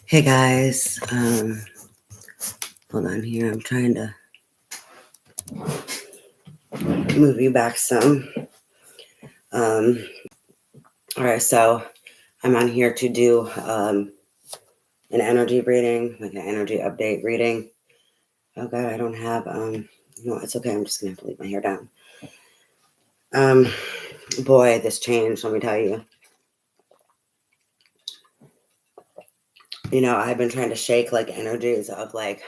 Hey guys, hold on here. I'm trying to move you back some. Um, all right, so I'm on here to do an energy reading, like an energy update reading. Oh God, I don't have no, it's okay. I'm just gonna have to leave my hair down. Um, Boy, this changed. Let me tell you. I've been trying to shake like energies of like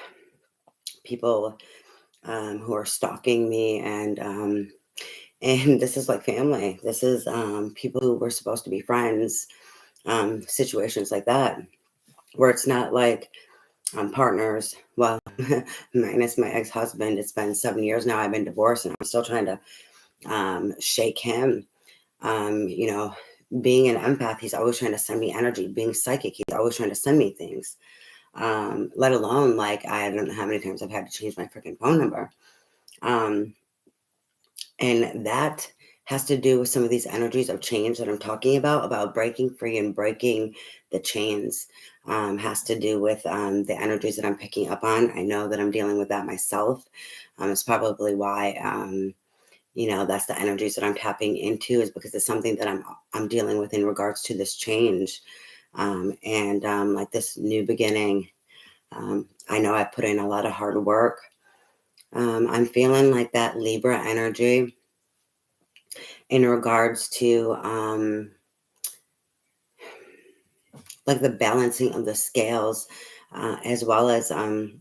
people who are stalking me and this is like family. This is people who were supposed to be friends, situations like that, where it's not like partners. Well, minus my ex-husband, it's been 7 years now. I've been divorced, and I'm still trying to shake him. You know, being an empath, he's always trying to send me energy. Being psychic, he's always trying to send me things. Let alone like I don't know how many times I've had to change my freaking phone number. Um, And that has to do with some of these energies of change that I'm talking about breaking free and breaking the chains. Has to do with the energies that I'm picking up on. I know that I'm dealing with that myself. It's probably why, that's the energies that I'm tapping into, is because it's something that I'm dealing with in regards to this change, and like this new beginning. I know I put in a lot of hard work. I'm feeling like that Libra energy in regards to like the balancing of the scales, as well as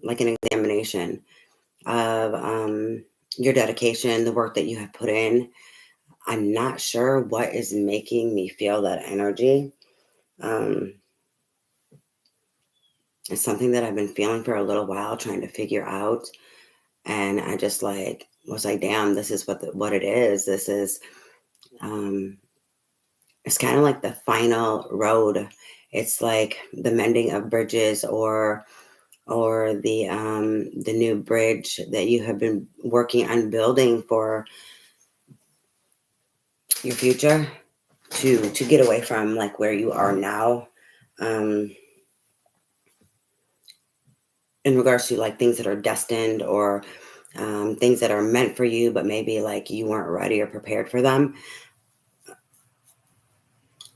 like an examination of your dedication, the work that you have put in. I'm not sure what is making me feel that energy. Um, it's something that I've been feeling for a little while, trying to figure out. And I just like was like, damn, this is what it is. This is um, it's kind of like the final road. It's like the mending of bridges, or the new bridge that you have been working on building for your future, to get away from like where you are now, um, in regards to like things that are destined, or things that are meant for you, but maybe like you weren't ready or prepared for them.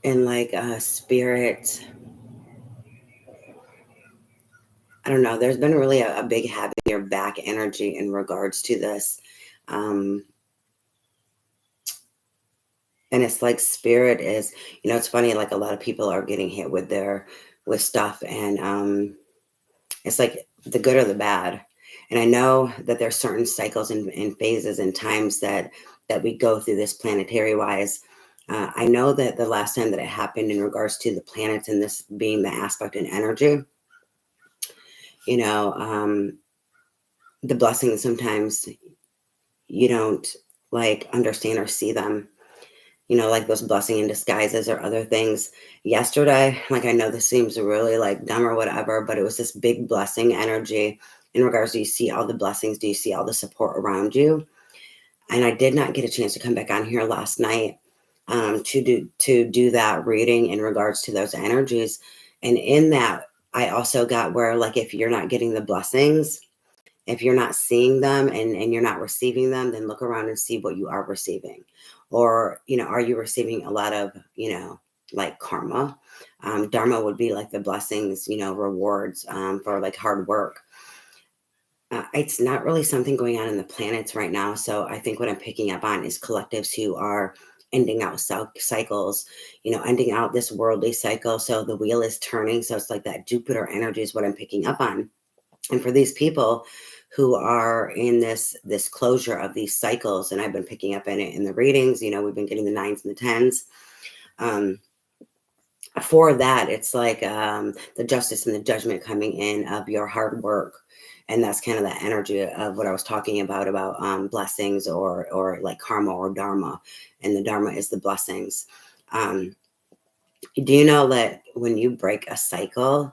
And like spirit, I don't know, there's been really a big having your back energy in regards to this. Um, and it's like spirit is, it's funny, like a lot of people are getting hit with stuff, and it's like the good or the bad. And I know that there's certain cycles and phases and times that we go through this planetary wise. I know that the last time that it happened in regards to the planets and this being the aspect in energy, you know, um, the blessings, sometimes you don't like understand or see them, like those blessing in disguises or other things. Yesterday, like I know this seems really like dumb or whatever, but it was this big blessing energy in regards to, you see all the blessings, do you see all the support around you? And I did not get a chance to come back on here last night to do that reading in regards to those energies. And in that, I also got where like if you're not getting the blessings, if you're not seeing them and you're not receiving them, then look around and see what you are receiving. Or, are you receiving a lot of, like karma? Dharma would be like the blessings, rewards for like hard work. It's not really something going on in the planets right now. So I think what I'm picking up on is collectives who are ending out cycles, ending out this worldly cycle. So the wheel is turning. So it's like that Jupiter energy is what I'm picking up on. And for these people who are in this closure of these cycles, and I've been picking up in it in the readings, we've been getting the 9s and the 10s. For that, it's like the justice and the judgment coming in of your hard work. And that's kind of the energy of what I was talking about blessings, or like karma or dharma. And the dharma is the blessings. Do you know that when you break a cycle,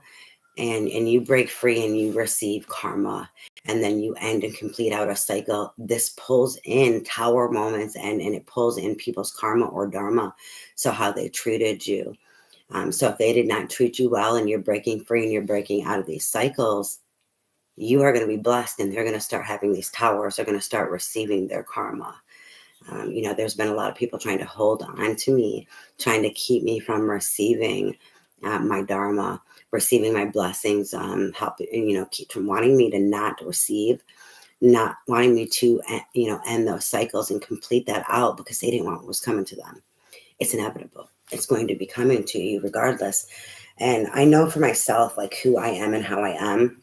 and you break free and you receive karma, and then you end and complete out a cycle, this pulls in tower moments, and it pulls in people's karma or dharma, so how they treated you. So if they did not treat you well and you're breaking free and you're breaking out of these cycles, you are going to be blessed, and they're going to start having these towers. They're going to start receiving their karma. There's been a lot of people trying to hold on to me, trying to keep me from receiving my dharma, receiving my blessings, keep from wanting me to not receive, not wanting me to, end those cycles and complete that out because they didn't want what was coming to them. It's inevitable. It's going to be coming to you regardless. And I know for myself, like who I am and how I am,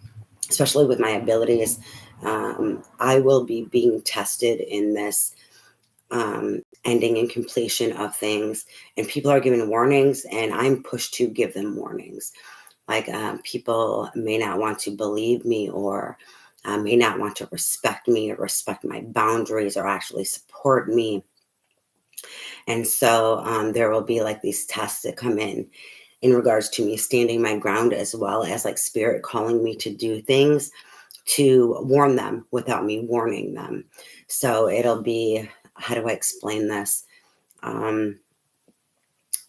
especially with my abilities. I will be being tested in this ending and completion of things, and people are giving warnings, and I'm pushed to give them warnings. Like people may not want to believe me, or may not want to respect me or respect my boundaries or actually support me. And so there will be like these tests that come in regards to me standing my ground, as well as like spirit calling me to do things to warn them without me warning them. So it'll be, how do I explain this?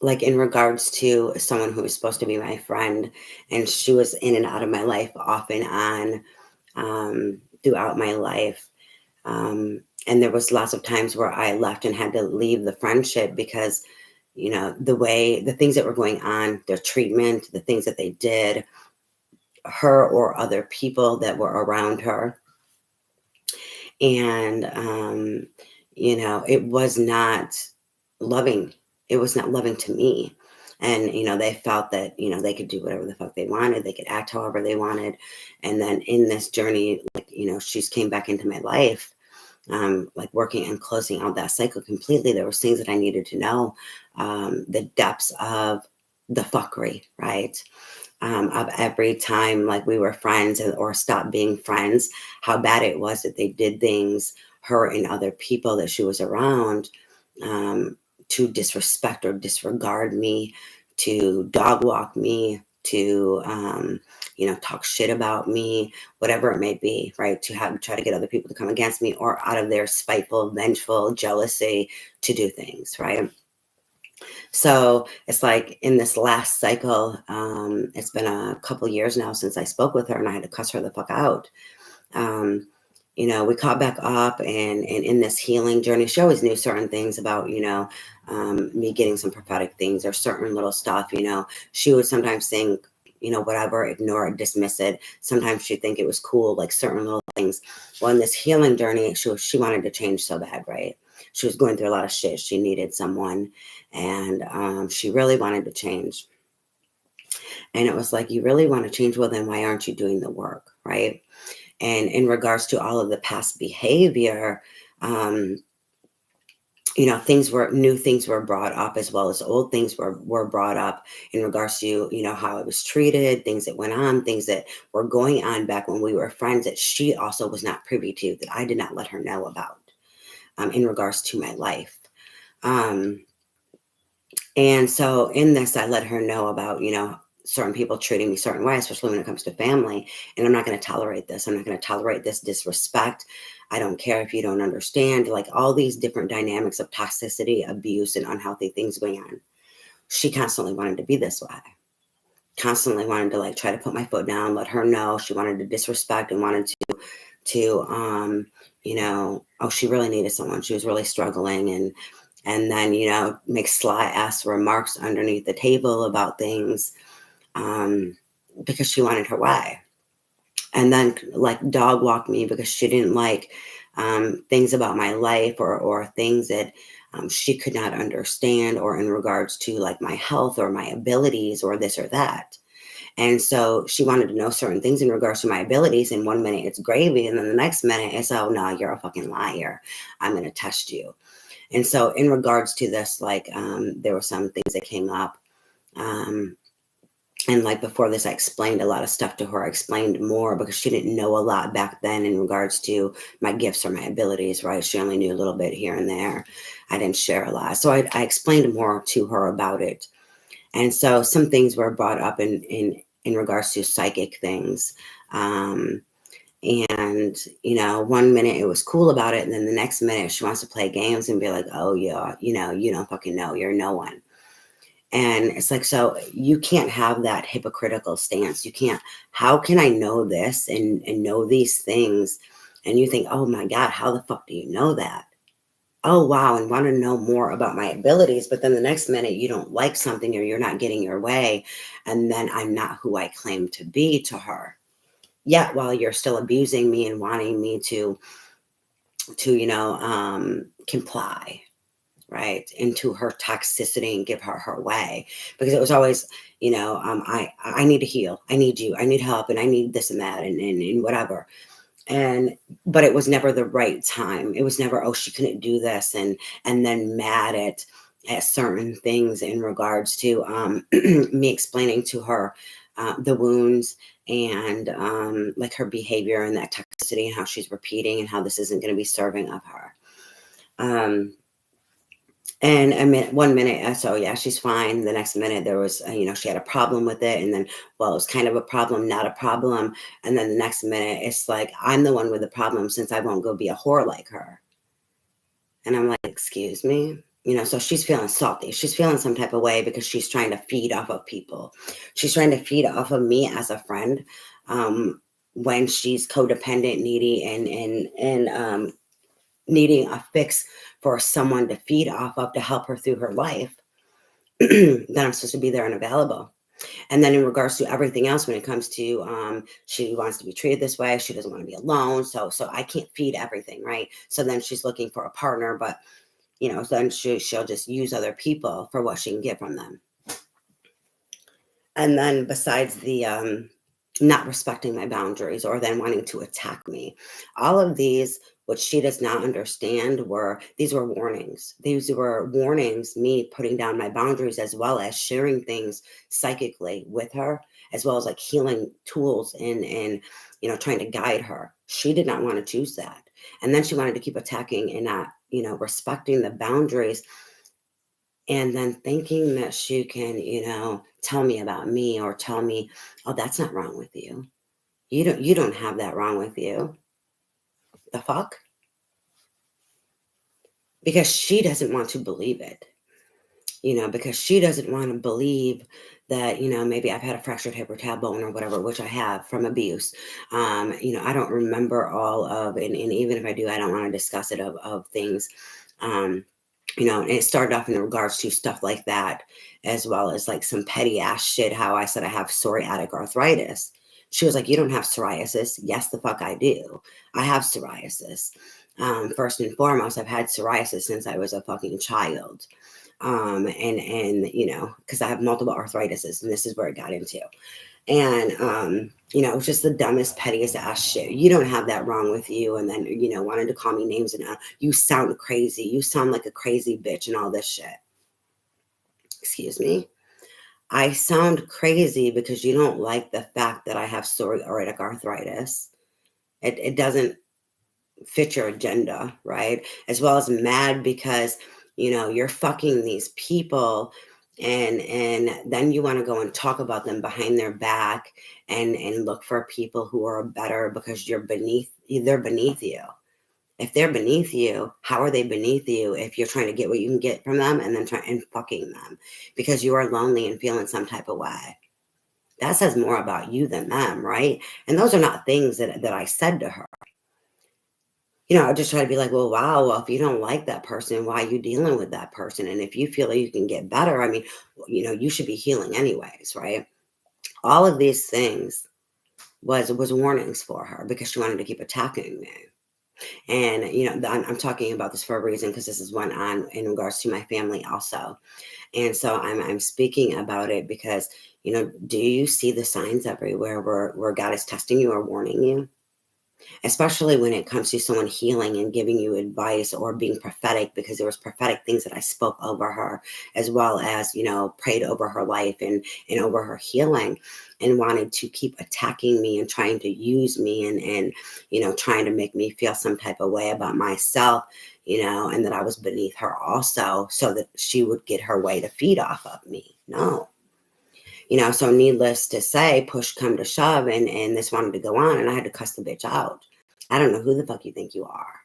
Like in regards to someone who was supposed to be my friend, and she was in and out of my life off and on throughout my life. And there was lots of times where I left and had to leave the friendship because, the things that were going on, their treatment, the things that they did, her or other people that were around her. And, it was not loving. It was not loving to me. And, they felt that, they could do whatever the fuck they wanted. They could act however they wanted. And then in this journey, like, she's came back into my life, like working and closing out that cycle completely. There was things that I needed to know, the depths of the fuckery, right? Of every time like we were friends or stopped being friends, how bad it was that they did things, her and other people that she was around, to disrespect or disregard me, to dog walk me, to talk shit about me, whatever it may be, right? To try to get other people to come against me, or out of their spiteful, vengeful jealousy to do things, right? So it's like in this last cycle, it's been a couple years now since I spoke with her, and I had to cuss her the fuck out. We caught back up, and in this healing journey, she always knew certain things about, me getting some prophetic things or certain little stuff. She would sometimes think, whatever, ignore it, dismiss it. Sometimes she'd think it was cool, like certain little things. Well, in this healing journey, she wanted to change so bad, right? She was going through a lot of shit. She needed someone, and she really wanted to change. And it was like, you really want to change? Well, then why aren't you doing the work, right? And in regards to all of the past behavior, new things were brought up, as well as old things were brought up in regards to, how I was treated, things that went on, things that were going on back when we were friends that she also was not privy to, that I did not let her know about, in regards to my life. And so in this, I let her know about, certain people treating me certain way, especially when it comes to family. And I'm not going to tolerate this. I'm not going to tolerate this disrespect. I don't care if you don't understand, like all these different dynamics of toxicity, abuse, and unhealthy things going on. She constantly wanted to be this way. Constantly wanted to like try to put my foot down, let her know. She wanted to disrespect and wanted to she really needed someone. She was really struggling, and then, make sly ass remarks underneath the table about things, because she wanted her way. And then like dog walk me because she didn't like things about my life, or things that she could not understand, or in regards to like my health or my abilities or this or that. And so she wanted to know certain things in regards to my abilities. And 1 minute it's gravy. And then the next minute it's, oh no, you're a fucking liar. I'm going to test you. And so in regards to this, like, there were some things that came up. And like before this, I explained a lot of stuff to her. I explained more because she didn't know a lot back then in regards to my gifts or my abilities, right? She only knew a little bit here and there. I didn't share a lot. So I explained more to her about it. And so some things were brought up in regards to psychic things. And, 1 minute it was cool about it. And then the next minute she wants to play games and be like, oh, yeah, you don't fucking know. You're no one. And it's like, so you can't have that hypocritical stance. You can't, how can I know this and know these things? And you think, oh my God, how the fuck do you know that? Oh wow, and want to know more about my abilities, but then the next minute you don't like something or you're not getting your way, and then I'm not who I claim to be to her. Yet while you're still abusing me and wanting me to comply, right, into her toxicity and give her her way, because it was always, I need to heal, I need you, I need help, and I need this and that, and whatever. And but it was never the right time. It was never, oh, she couldn't do this, and then mad at certain things in regards to me explaining to her the wounds and like her behavior and that toxicity and how she's repeating and how this isn't going to be serving of her. And a minute, 1 minute, so yeah, she's fine. The next minute, there was, she had a problem with it, and then, well, it was kind of a problem, not a problem. And then the next minute, it's like I'm the one with the problem since I won't go be a whore like her. And I'm like, excuse me, So she's feeling salty. She's feeling some type of way because she's trying to feed off of people. She's trying to feed off of me as a friend, when she's codependent, needy, and needing a fix for someone to feed off of to help her through her life. Then I'm supposed to be there and available. And then in regards to everything else, when it comes to she wants to be treated this way, she doesn't want to be alone. So I can't feed everything, right? So then she's looking for a partner, but then she'll just use other people for what she can get from them. And then besides the not respecting my boundaries or then wanting to attack me, all of these, what she does not understand, these were warnings. These were warnings, me putting down my boundaries as well as sharing things psychically with her, as well as like healing tools and trying to guide her. She did not want to choose that. And then she wanted to keep attacking and not, respecting the boundaries, and then thinking that she can, tell me about me or tell me, oh, that's not wrong with you. You don't have that wrong with you. The fuck? Because she doesn't want to believe it. Because she doesn't want to believe that, maybe I've had a fractured hip or tailbone or whatever, which I have from abuse. I don't remember all of, and even if I do, I don't want to discuss it of things. And it started off in regards to stuff like that, as well as like some petty ass shit. How I said I have psoriatic arthritis. She was like, "You don't have psoriasis." Yes, the fuck I do. I have psoriasis. First and foremost, I've had psoriasis since I was a fucking child. And because I have multiple arthritises, and this is where it got into. And it was just the dumbest, pettiest ass shit. You don't have that wrong with you. And then, wanted to call me names and you sound crazy. You sound like a crazy bitch and all this shit. Excuse me. I sound crazy because you don't like the fact that I have psoriatic arthritis. It doesn't fit your agenda, right? As well as mad because, you're fucking these people, and then you want to go and talk about them behind their back and look for people who are better because they're beneath you. If they're beneath you, how are they beneath you if you're trying to get what you can get from them and then try and fucking them because you are lonely and feeling some type of way? That says more about you than them, right? And those are not things that I said to her. I just try to be like, well, wow, well, if you don't like that person, why are you dealing with that person? And if you feel like you can get better, I mean, you should be healing anyways, right? All of these things was warnings for her because she wanted to keep attacking me. And I'm talking about this for a reason because this is one on in regards to my family also. And so I'm speaking about it because do you see the signs everywhere where God is testing you or warning you? Especially when it comes to someone healing and giving you advice or being prophetic, because there was prophetic things that I spoke over her, as well as prayed over her life and over her healing, and wanted to keep attacking me and trying to use me and trying to make me feel some type of way about myself, and that I was beneath her also, so that she would get her way to feed off of me. No. So needless to say, push come to shove, and this wanted to go on, and I had to cuss the bitch out. I don't know who the fuck you think you are.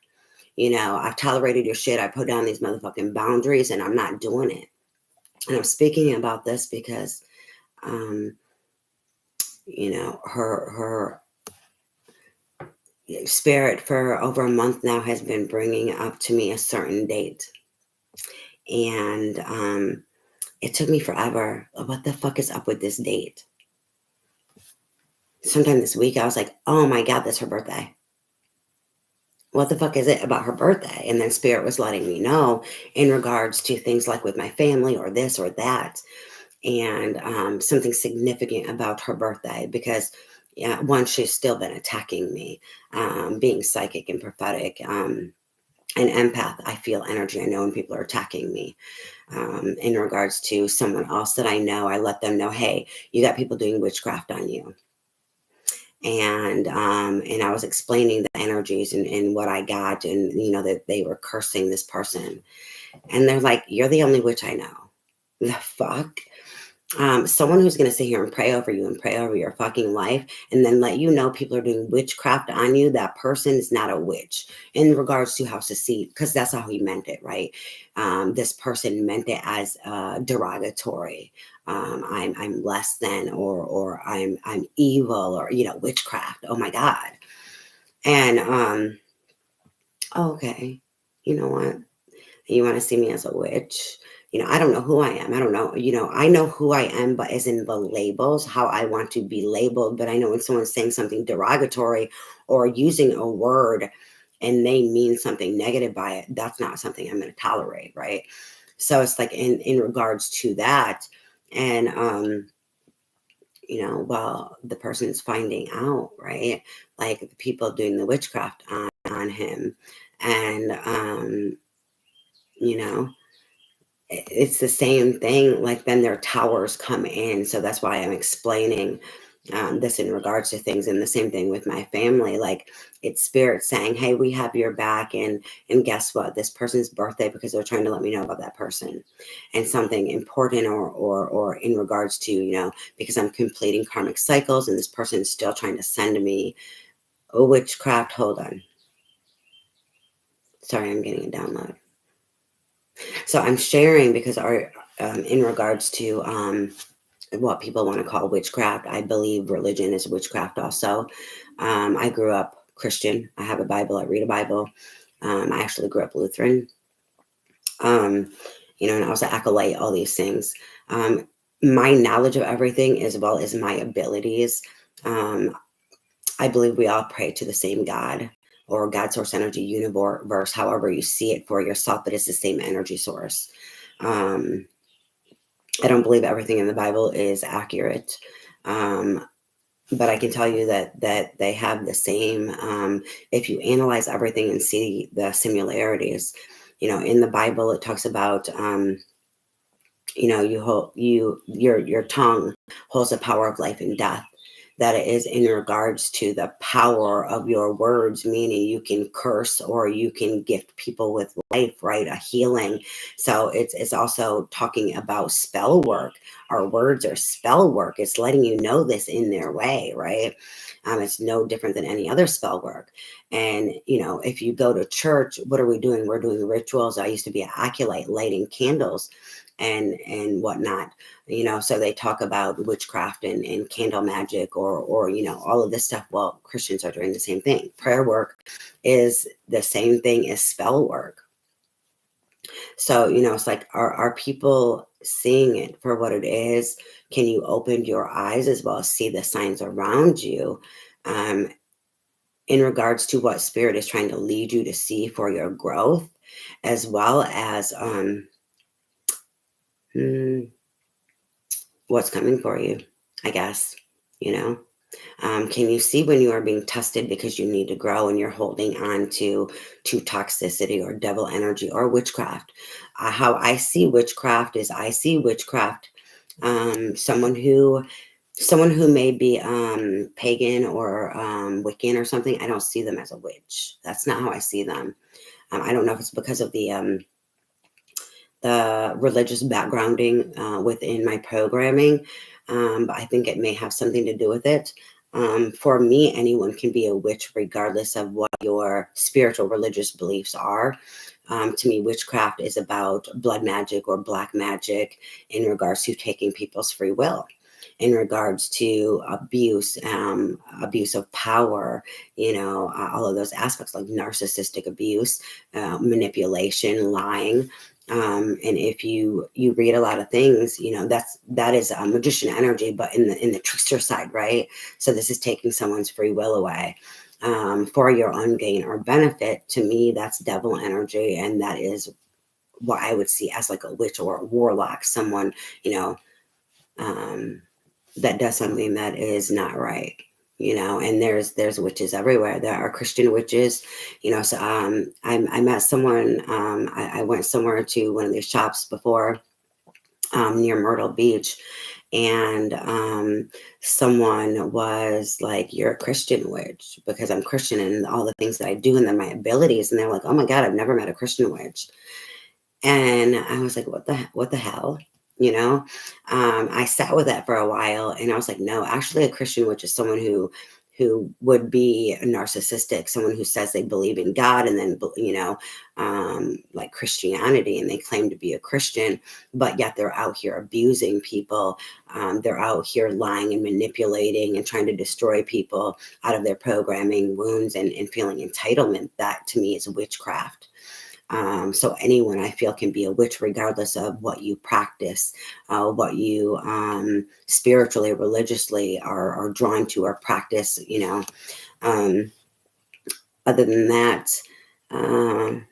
I've tolerated your shit. I put down these motherfucking boundaries, and I'm not doing it. And I'm speaking about this because, um, her spirit for over a month now has been bringing up to me a certain date. And it took me forever. What the fuck is up with this date? Sometime this week, I was like, oh my God, that's her birthday. What the fuck is it about her birthday? And then spirit was letting me know in regards to things like with my family or this or that. And something significant about her birthday because, yeah, one, she's still been attacking me, being psychic and prophetic. An empath, I feel energy. I know when people are attacking me. In regards to someone else that I know, I let them know, hey, you got people doing witchcraft on you. And I was explaining the energies and what I got, and that they were cursing this person. And they're like, you're the only witch I know. The fuck? Someone who's going to sit here and pray over you and pray over your fucking life and then let you know people are doing witchcraft on you, that person is not a witch in regards to House of Seed, because that's how he meant it, right? This person meant it as derogatory. I'm less than, or I'm evil, or witchcraft. Oh my God. And okay, you know what? You want to see me as a witch? I don't know who I am. I don't know. I know who I am, but as in the labels, how I want to be labeled. But I know when someone's saying something derogatory or using a word and they mean something negative by it, that's not something I'm going to tolerate, right? So it's like in regards to that. And well, the person's finding out, right? Like the people doing the witchcraft on him. And you know, it's the same thing. Like then their towers come in. So that's why I'm explaining this in regards to things. And the same thing with my family. Like it's spirit saying, hey, we have your back. And guess what? This person's birthday, because they're trying to let me know about that person and something important, or in regards to, because I'm completing karmic cycles and this person is still trying to send me a witchcraft. Hold on. Sorry, I'm getting a download. So I'm sharing because in regards to what people want to call witchcraft, I believe religion is witchcraft also. I grew up Christian. I have a Bible. I read a Bible. I actually grew up Lutheran. And I was an acolyte, all these things. My knowledge of everything, as well as my abilities, I believe we all pray to the same God, or God, source, energy, universe, however you see it for yourself, but it's the same energy source. I don't believe everything in the Bible is accurate. But I can tell you that they have the same, if you analyze everything and see the similarities, in the Bible, it talks about, your tongue holds the power of life and death. That it is in regards to the power of your words, meaning you can curse or you can gift people with life, right? A healing. So it's also talking about spell work. Our words are spell work. It's letting you know this in their way, right? It's no different than any other spell work. And if you go to church, what are we doing? We're doing rituals. I used to be an acolyte, lighting candles and whatnot. So they talk about witchcraft and candle magic, or all of this stuff. Well, Christians are doing the same thing. Prayer work is the same thing as spell work. So it's like, are people seeing it for what it is? Can you open your eyes as well as see the signs around you, in regards to what spirit is trying to lead you to see for your growth, as well as what's coming for you, I guess, can you see when you are being tested because you need to grow and you're holding on to toxicity or devil energy or witchcraft? How I see witchcraft is, I see witchcraft, someone who may be pagan or Wiccan or something. I don't see them as a witch. That's not how I see them. I don't know if it's because of the religious backgrounding within my programming, but I think it may have something to do with it. For me, anyone can be a witch regardless of what your spiritual religious beliefs are. To me, witchcraft is about blood magic or black magic in regards to taking people's free will, in regards to abuse, abuse of power, all of those aspects like narcissistic abuse, manipulation, lying. And if you read a lot of things, that is a magician energy, but in the trickster side, right? So this is taking someone's free will away for your own gain or benefit. To me, that's devil energy, and that is what I would see as like a witch or a warlock, someone um, that does something that is not right. And there's witches everywhere. There are Christian witches, so I met someone. I went somewhere to one of these shops before, near Myrtle Beach, and someone was like, "You're a Christian witch," because I'm Christian and all the things that I do and then my abilities. And they're like, "Oh my God, I've never met a Christian witch." And I was like, what the hell? I sat with that for a while, and I was like, no, actually a Christian witch is someone who would be narcissistic, someone who says they believe in God and then, like Christianity, and they claim to be a Christian, but yet they're out here abusing people. They're out here lying and manipulating and trying to destroy people out of their programming, wounds, and feeling entitlement. That to me is witchcraft. So anyone I feel can be a witch regardless of what you practice, what you spiritually, religiously are drawn to or practice. Um, Other than that, um,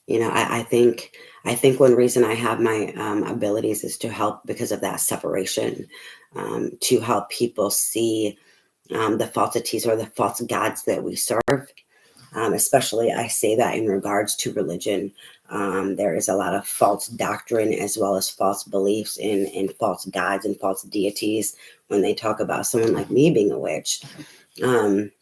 I think one reason I have my abilities is to help because of that separation, to help people see the falsities or the false gods that we serve. Especially, I say that in regards to religion. There is a lot of false doctrine as well as false beliefs in false gods and false deities when they talk about someone like me being a witch. Um,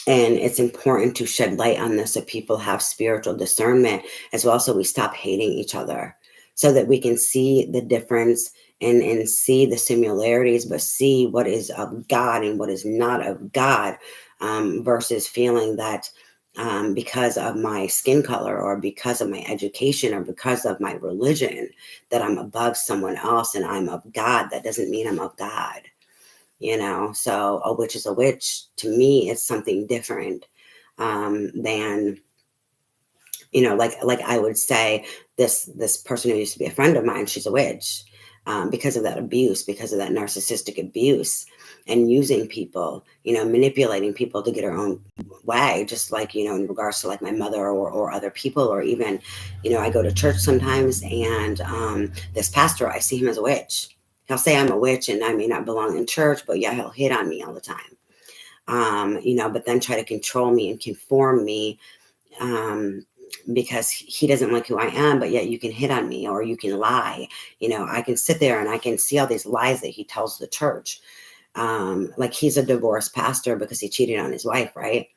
and it's important to shed light on this so people have spiritual discernment as well, so we stop hating each other, so that we can see the difference and see the similarities, but see what is of God and what is not of God, versus feeling that because of my skin color or because of my education or because of my religion that I'm above someone else and I'm of God. That doesn't mean I'm of God. So a witch is a witch. To me, it's something different than, like I would say, this person who used to be a friend of mine, she's a witch, because of that abuse, because of that narcissistic abuse, and using people, manipulating people to get her own way, just like, in regards to like my mother or other people, or even, I go to church sometimes, and this pastor, I see him as a witch. He'll say I'm a witch and I may not belong in church, but yeah, he'll hit on me all the time. But then try to control me and conform me, because he doesn't like who I am, but yet you can hit on me or you can lie. I can sit there and I can see all these lies that he tells the church. Like he's a divorced pastor because he cheated on his wife, right?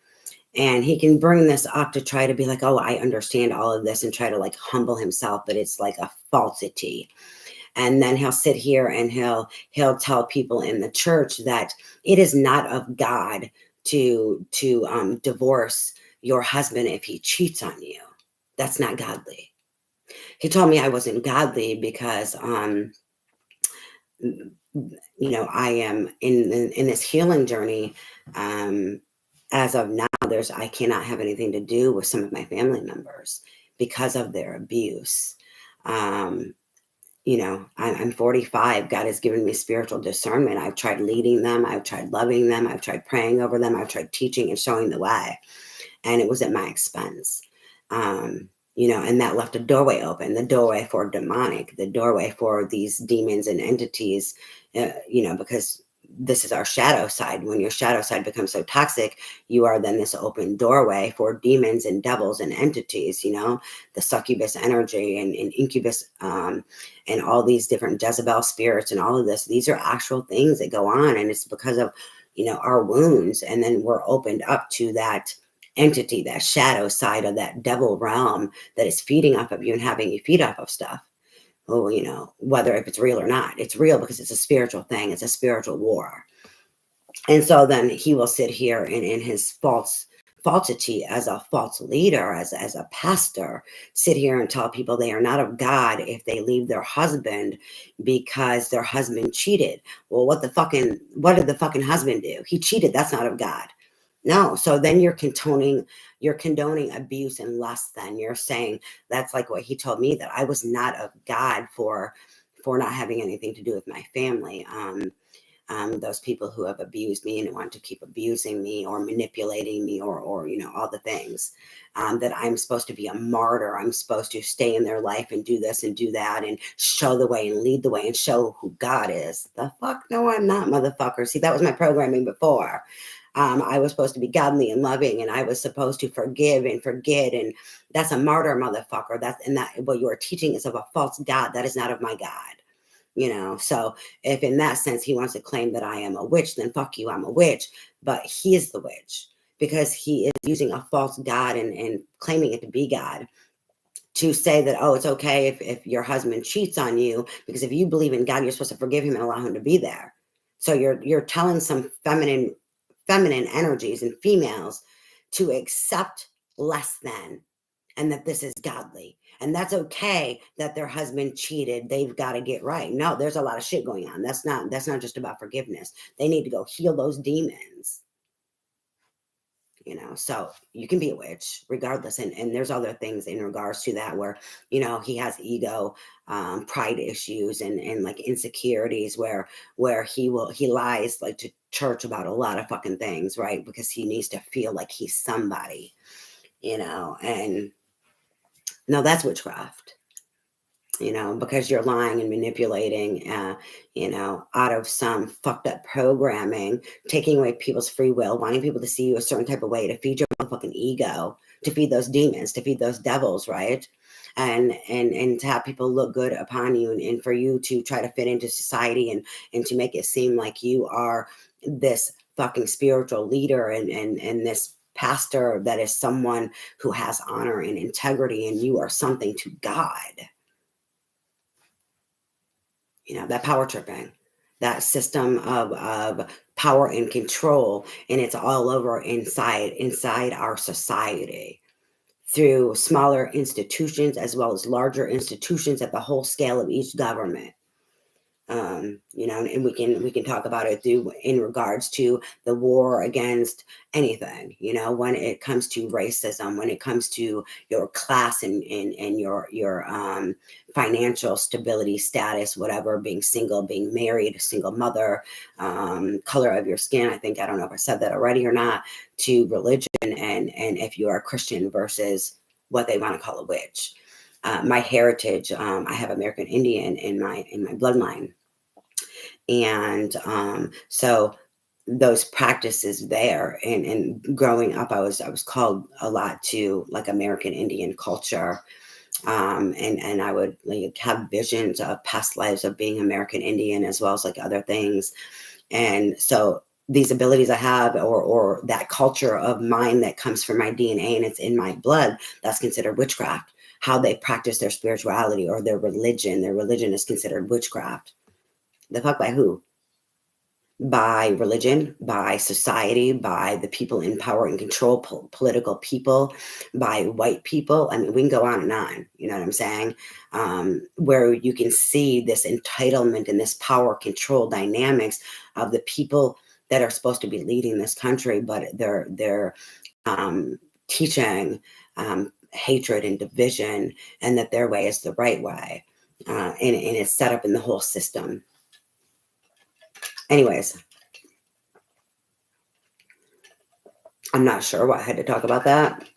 And he can bring this up to try to be like, oh, I understand all of this, and try to like humble himself, but it's like a falsity. And then he'll sit here and he'll tell people in the church that it is not of God to divorce your husband if he cheats on you. That's not godly. He told me I wasn't godly because I am in this healing journey. As of now, I cannot have anything to do with some of my family members because of their abuse. I'm 45. God has given me spiritual discernment. I've tried leading them. I've tried loving them. I've tried praying over them. I've tried teaching and showing the way. And it was at my expense. And that left a doorway open, the doorway for demonic, the doorway for these demons and entities, because this is our shadow side. When your shadow side becomes so toxic, you are then this open doorway for demons and devils and entities, the succubus energy and incubus, and all these different Jezebel spirits and all of this. These are actual things that go on. And it's because of, our wounds. And then we're opened up to that entity, that shadow side of that devil realm that is feeding off of you and having you feed off of stuff. Oh, whether if it's real or not, it's real because it's a spiritual thing. It's a spiritual war. And so then he will sit here and in his falsity as a false leader, as a pastor, sit here and tell people they are not of God if they leave their husband because their husband cheated. Well, what did the fucking husband do? He cheated. That's not of God. No. So then you're condoning abuse and lust. Then you're saying that's like what he told me, that I was not of God for not having anything to do with my family. Those people who have abused me and want to keep abusing me or manipulating me or all the things, that I'm supposed to be a martyr. I'm supposed to stay in their life and do this and do that and show the way and lead the way and show who God is. The fuck? No, I'm not, motherfucker. See, that was my programming before. I was supposed to be godly and loving, and I was supposed to forgive and forget, and that's a martyr, motherfucker. That what you are teaching is of a false God. That is not of my God. So if in that sense he wants to claim that I am a witch, then fuck you, I'm a witch. But he is the witch because he is using a false God and claiming it to be God to say that, oh, it's okay if your husband cheats on you, because if you believe in God, you're supposed to forgive him and allow him to be there. So you're telling some feminine energies and females to accept less than, and that this is godly, and that's okay that their husband cheated. They've got to get right. No, there's a lot of shit going on. That's not just about forgiveness. They need to go heal those demons. So you can be a witch regardless. And there's other things in regards to that where, he has ego, pride issues and like insecurities where he lies like to church about a lot of fucking things, right? Because he needs to feel like he's somebody, and no, that's witchcraft. Because you're lying and manipulating, out of some fucked up programming, taking away people's free will, wanting people to see you a certain type of way to feed your motherfucking ego, to feed those demons, to feed those devils, right? And to have people look good upon you, and for you to try to fit into society and to make it seem like you are this fucking spiritual leader and this pastor that is someone who has honor and integrity, and you are something to God. That power tripping, that system of power and control, and it's all over inside our society through smaller institutions as well as larger institutions at the whole scale of each government. And we can talk about it through in regards to the war against anything, when it comes to racism, when it comes to your class and your financial stability status, whatever, being single, being married, single mother, color of your skin. I don't know if I said that already or not, to religion and if you are a Christian versus what they want to call a witch. My heritage, I have American Indian in my bloodline, and so those practices there, and growing up, I was called a lot to like American Indian culture, and I would like have visions of past lives of being American Indian as well as like other things, and so these abilities I have, or that culture of mine that comes from my DNA and it's in my blood, that's considered witchcraft. How they practice their spirituality or their religion is considered witchcraft. The fuck by who? By religion, by society, by the people in power and control, political people, by white people. I mean, we can go on and on. You know what I'm saying? Where you can see this entitlement and this power control dynamics of the people that are supposed to be leading this country, but they're teaching hatred and division, and that their way is the right way, and it's set up in the whole system. Anyways, I'm not sure why I had to talk about that.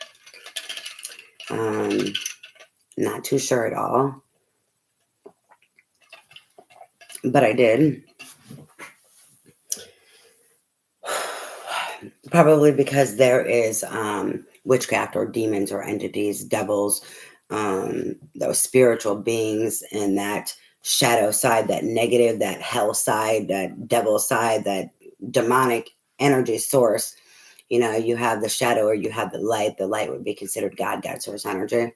Not too sure at all, but I did. Probably because there is witchcraft or demons or entities, devils, those spiritual beings, and that shadow side, that negative, that hell side, that devil side, that demonic energy source. You have the shadow or you have the light. The light would be considered God source energy.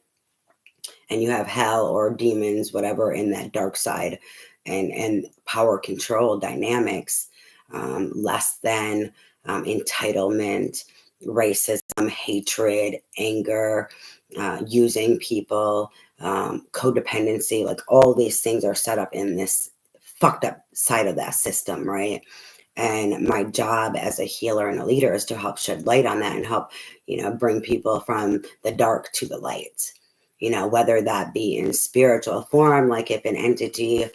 And you have hell or demons, whatever, in that dark side and power control dynamics. less than, entitlement, racism, hatred, anger, using people, codependency, like all these things are set up in this fucked up side of that system, right? And my job as a healer and a leader is to help shed light on that and help, bring people from the dark to the light, whether that be in spiritual form, like if an entity,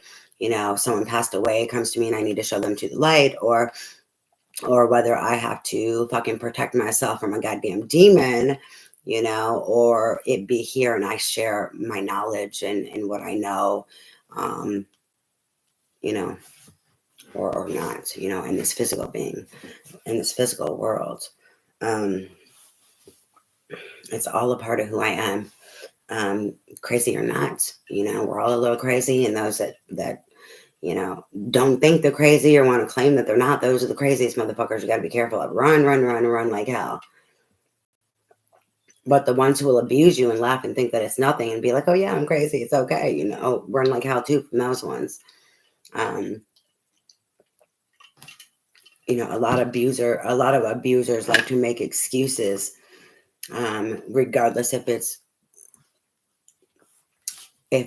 someone passed away, comes to me and I need to show them to the light, or whether I have to fucking protect myself from a goddamn demon, or it be here and I share my knowledge and what I know, um, you know, or not, in this physical being, in this physical world. Um, it's all a part of who I am. Crazy or not, we're all a little crazy, and those that don't think they're crazy or want to claim that they're not, those are the craziest motherfuckers you got to be careful of. Run, run, run, run like hell. But the ones who will abuse you and laugh and think that it's nothing and be like, oh yeah, I'm crazy, it's okay, run like hell too from those ones. A lot of abusers like to make excuses, regardless if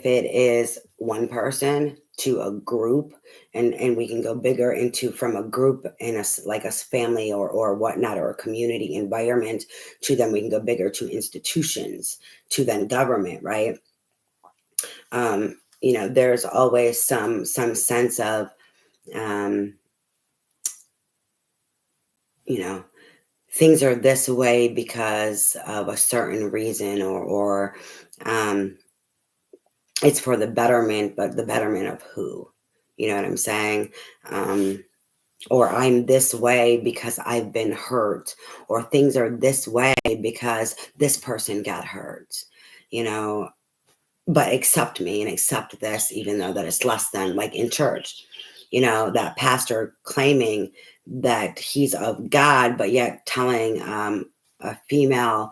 it is one person to a group, and we can go bigger into from a group in a family or whatnot, or a community environment, to then we can go bigger to institutions, to then government, right? There's always some sense of, things are this way because of a certain reason, or it's for the betterment, but the betterment of who? You know what I'm saying? Or I'm this way because I've been hurt, or things are this way because this person got hurt, but accept me and accept this, even though that it's less than, like in church, that pastor claiming that he's of God, but yet telling a female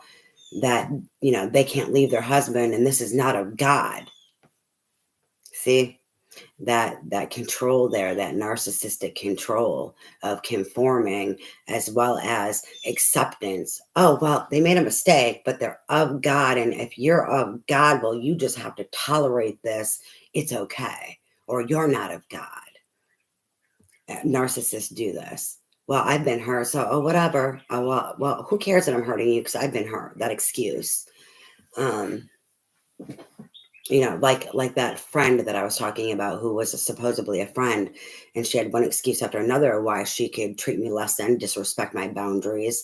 that, they can't leave their husband and this is not of God. See? That control there, that narcissistic control of conforming, as well as acceptance. Oh, well, they made a mistake, but they're of God. And if you're of God, well, you just have to tolerate this. It's okay. Or you're not of God. Narcissists do this. Well, I've been hurt, so whatever. Well, who cares that I'm hurting you because I've been hurt? That excuse. Like that friend that I was talking about, who was supposedly a friend, and she had one excuse after another why she could treat me less than, disrespect my boundaries,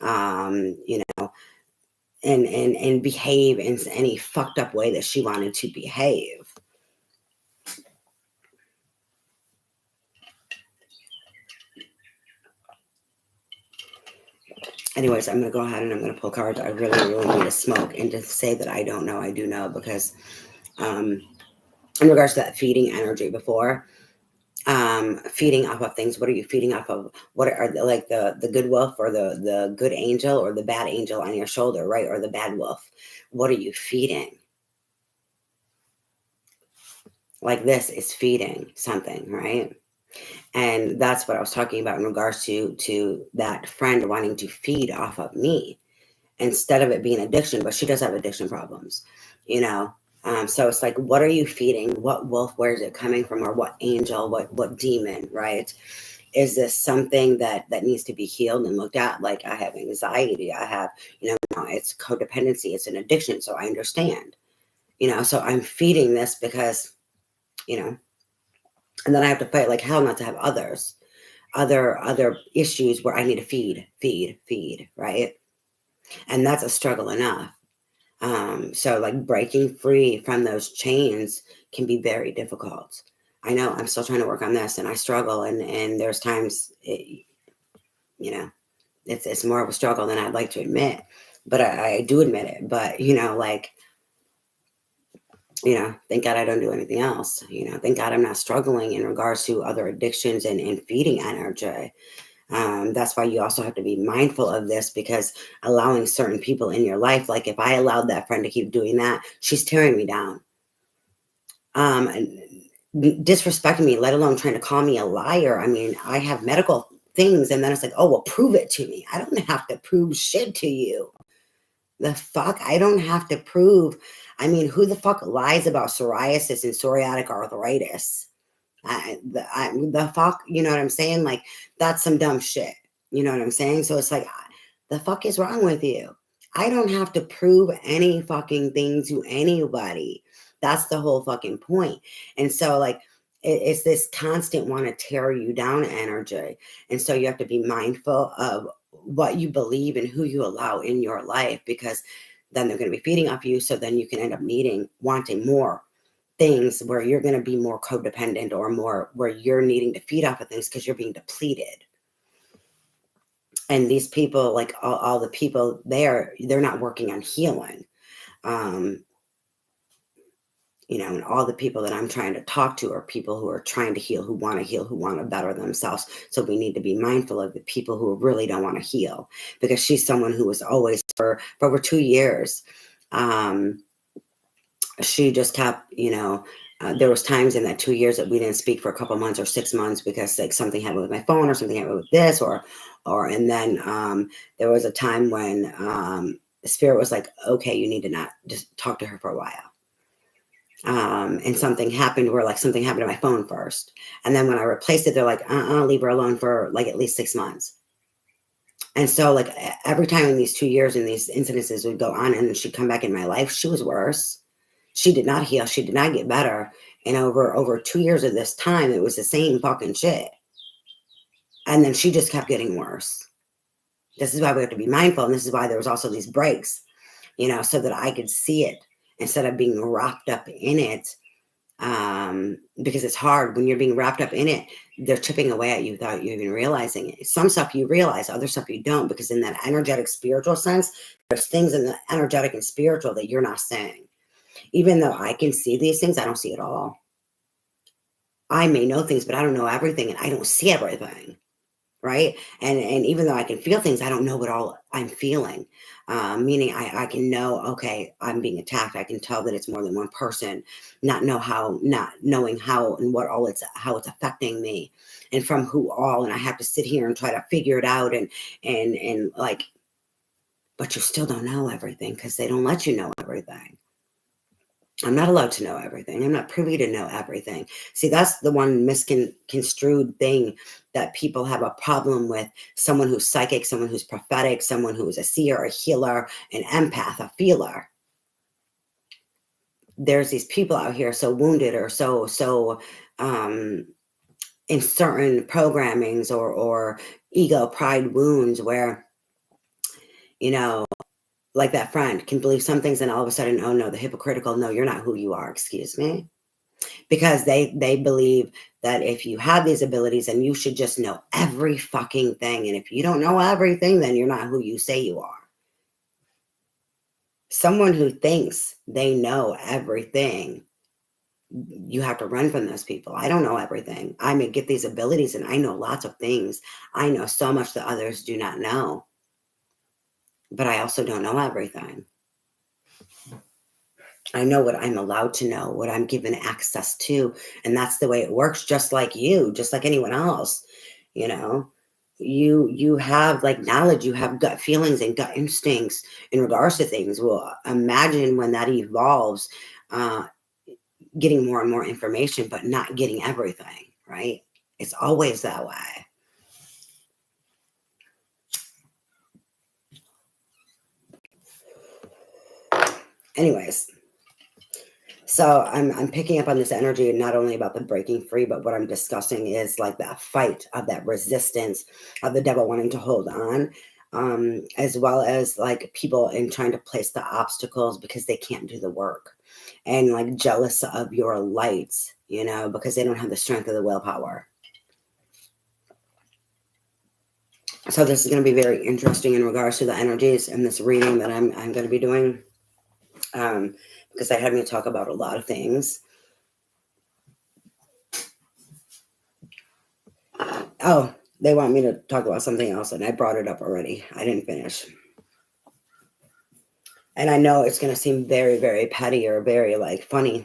and behave in any fucked up way that she wanted to behave. Anyways, I'm going to go ahead and I'm going to pull cards. I really, really need to smoke. And to say that I don't know, I do know, because in regards to that feeding energy before, feeding off of things, what are you feeding off of? What are like the good wolf, or the good angel, or the bad angel on your shoulder, right? Or the bad wolf? What are you feeding? Like this is feeding something, right? And that's what I was talking about in regards to that friend wanting to feed off of me, instead of it being addiction. But she does have addiction problems, so it's like, what are you feeding? What wolf? Where is it coming from? Or what angel? What demon? Right? Is this something that needs to be healed and looked at? Like, I have anxiety. I have, it's codependency. It's an addiction. So I understand, so I'm feeding this because, and then I have to fight like hell not to have other issues where I need to feed, right? And that's a struggle enough. So like breaking free from those chains can be very difficult. I know I'm still trying to work on this, and I struggle, and there's times, it's more of a struggle than I'd like to admit, but I do admit it. But, thank God I don't do anything else. Thank God I'm not struggling in regards to other addictions and feeding energy. That's why you also have to be mindful of this, because allowing certain people in your life, like if I allowed that friend to keep doing that, she's tearing me down. And disrespecting me, let alone trying to call me a liar. I mean, I have medical things, and then it's like, oh, well, prove it to me. I don't have to prove shit to you. The fuck? I don't have to prove. I mean, who the fuck lies about psoriasis and psoriatic arthritis? The fuck, you know what I'm saying? Like, that's some dumb shit. You know what I'm saying? So it's like, the fuck is wrong with you? I don't have to prove any fucking thing to anybody. That's the whole fucking point. And so, like, it's this constant want to tear you down energy. And so you have to be mindful of what you believe and who you allow in your life, because then they're going to be feeding off you. So then you can end up wanting more things where you're going to be more codependent, or more where you're needing to feed off of things because you're being depleted. And these people, like all the people there, they're not working on healing. And all the people that I'm trying to talk to are people who are trying to heal, who want to better themselves. So we need to be mindful of the people who really don't want to heal, because she's someone who was always, for over 2 years, she just kept, there was times in that 2 years that we didn't speak for a couple months or 6 months, because like something happened with my phone, or something happened with this, and then there was a time when the spirit was like, okay, you need to not just talk to her for a while. And something happened to my phone first. And then when I replaced it, they're like, leave her alone for like at least 6 months. And so like every time in these 2 years, and these incidences would go on, and then she'd come back in my life, she was worse. She did not heal. She did not get better. And over 2 years of this time, it was the same fucking shit. And then she just kept getting worse. This is why we have to be mindful. And this is why there was also these breaks, so that I could see it instead of being wrapped up in it. Because it's hard when you're being wrapped up in it. They're chipping away at you without you even realizing it. Some stuff you realize, other stuff you don't, because in that energetic spiritual sense, there's things in the energetic and spiritual that you're not saying. Even though I can see these things, I don't see it all. I may know things, but I don't know everything, and I don't see everything, right? And even though I can feel things, I don't know what all I'm feeling. Meaning I can know, okay, I'm being attacked. I can tell that it's more than one person, not knowing how and what all how it's affecting me, and from who all. And I have to sit here and try to figure it out, and like, but you still don't know everything, because they don't let you know everything. I'm not allowed to know everything. I'm not privy to know everything. See, that's the one misconstrued thing that people have a problem with. Someone who's psychic, someone who's prophetic, someone who's a seer, a healer, an empath, a feeler. There's these people out here so wounded, or so in certain programmings, or ego pride wounds, where, like that friend can believe some things, and all of a sudden, oh no, the hypocritical, no, you're not who you are, excuse me. Because they believe that if you have these abilities, then you should just know every fucking thing. And if you don't know everything, then you're not who you say you are. Someone who thinks they know everything, you have to run from those people. I don't know everything. I may get these abilities, and I know lots of things. I know so much that others do not know. But I also don't know everything. I know what I'm allowed to know, what I'm given access to. And that's the way it works, just like you, just like anyone else. You have like knowledge, you have gut feelings and gut instincts in regards to things. Well, imagine when that evolves, getting more and more information, but not getting everything, right? It's always that way. Anyways, so I'm picking up on this energy, and not only about the breaking free, but what I'm discussing is like that fight of that resistance of the devil wanting to hold on, as well as like people in trying to place the obstacles because they can't do the work, and like jealous of your lights, because they don't have the strength of the willpower. So this is going to be very interesting in regards to the energies in this reading that I'm going to be doing. Because I had me talk about a lot of things. Oh, they want me to talk about something else, and I brought it up already. I didn't finish. And I know it's going to seem very, very petty, or very like funny.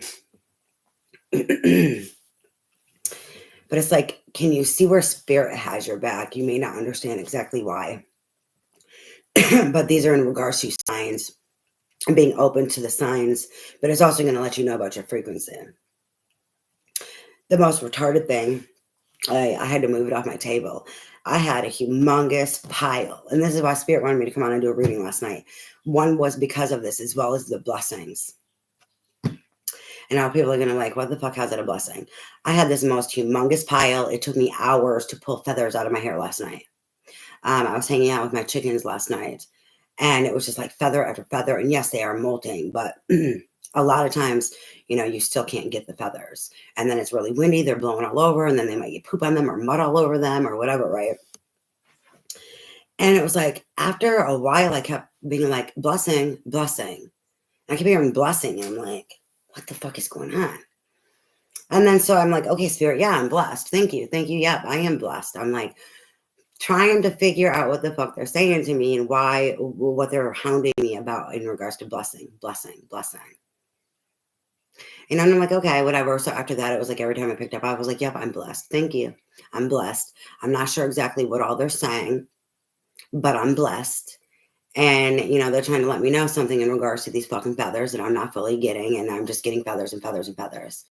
But it's like, can you see where spirit has your back? You may not understand exactly why, but these are in regards to signs and being open to the signs, but it's also going to let you know about your frequency. The most retarded thing, I had to move it off my table. I had a humongous pile, and this is why spirit wanted me to come on and do a reading last night. One was because of this, as well as the blessings. And now people are going to like, what the fuck, how's that a blessing? I had this most humongous pile. It took me hours to pull feathers out of my hair last night. I was hanging out with my chickens last night, and it was just like feather after feather. And yes, they are molting, but a lot of times, you still can't get the feathers. And then it's really windy. They're blowing all over, and then they might get poop on them or mud all over them or whatever, right? And it was like, after a while, I kept being like, blessing, blessing. I kept hearing blessing, and I'm like, what the fuck is going on? And then so I'm like, okay, spirit, yeah, I'm blessed. Thank you. Thank you. Yep, I am blessed. I'm like trying to figure out what the fuck they're saying to me and what they're hounding me about in regards to blessing, blessing, blessing. And I'm like, okay, whatever. So after that, it was like every time I picked up, I was like, yep, I'm blessed. Thank you. I'm blessed. I'm not sure exactly what all they're saying, but I'm blessed. And, they're trying to let me know something in regards to these fucking feathers that I'm not fully getting. And I'm just getting feathers and feathers and feathers.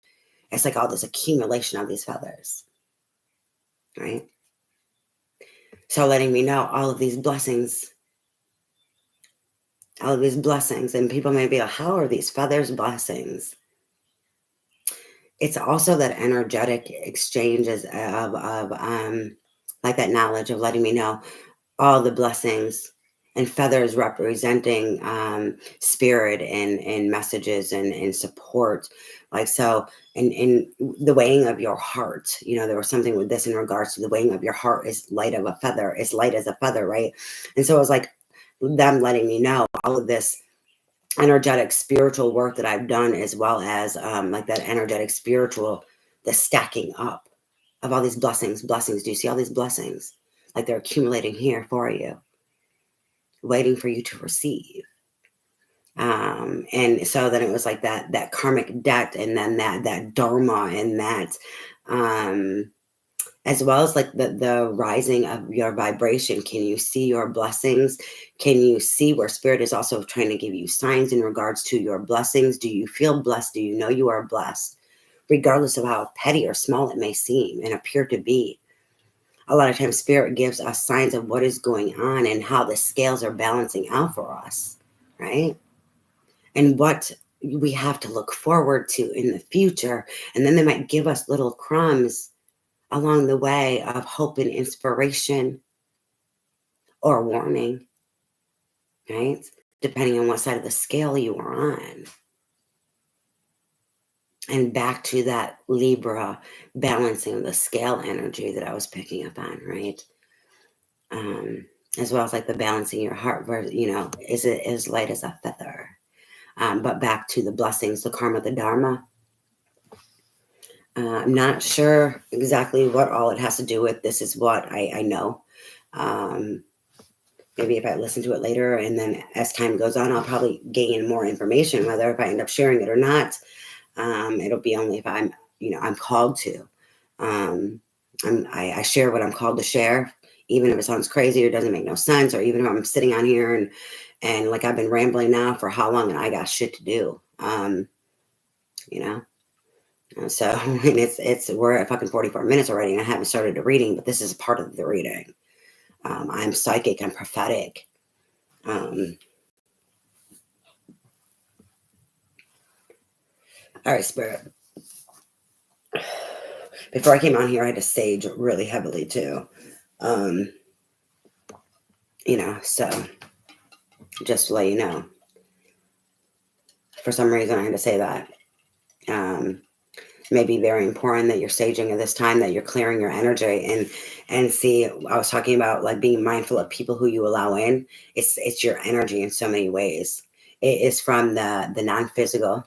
It's like all this accumulation of these feathers. Right? So letting me know all of these blessings. All of these blessings. And people may be like, how are these feathers blessings? It's also that energetic exchanges of like that knowledge of letting me know all the blessings and feathers representing spirit and messages and support. Like, so in the weighing of your heart, there was something with this in regards to the weighing of your heart is light of a feather, is light as a feather, right? And so it was like them letting me know all of this energetic spiritual work that I've done, as well as like that energetic spiritual, the stacking up of all these blessings. Do you see all these blessings? Like they're accumulating here for you, waiting for you to receive. And so then it was like that karmic debt, and then that dharma, and that as well as like the rising of your vibration. Can you see your blessings? Can you see where spirit is also trying to give you signs in regards to your blessings? Do you feel blessed? Do you know you are blessed? Regardless of how petty or small it may seem and appear to be. A lot of times spirit gives us signs of what is going on and how the scales are balancing out for us, right? And what we have to look forward to in the future. And then they might give us little crumbs along the way of hope and inspiration or warning, right? Depending on what side of the scale you are on. And back to that Libra balancing of the scale energy that I was picking up on, right? As well as like the balancing your heart, where, is it as light as a feather? But back to the blessings, the karma, the dharma. I'm not sure exactly what all it has to do with. This is what I know. Maybe if I listen to it later, and then as time goes on, I'll probably gain more information, whether if I end up sharing it or not. It'll be only if I'm called to. I share what I'm called to share, even if it sounds crazy or doesn't make no sense, or even if I'm sitting on here and like I've been rambling now for how long, and I got shit to do. So, and we're at fucking 44 minutes already, and I haven't started a reading, but this is part of the reading. I'm psychic, I'm prophetic. All right, spirit. Before I came on here, I had to sage really heavily too. So just to let you know, for some reason I had to say that. May be very important that you're saging at this time, that you're clearing your energy and see, I was talking about like being mindful of people who you allow in. It's your energy in so many ways. It is from the non-physical,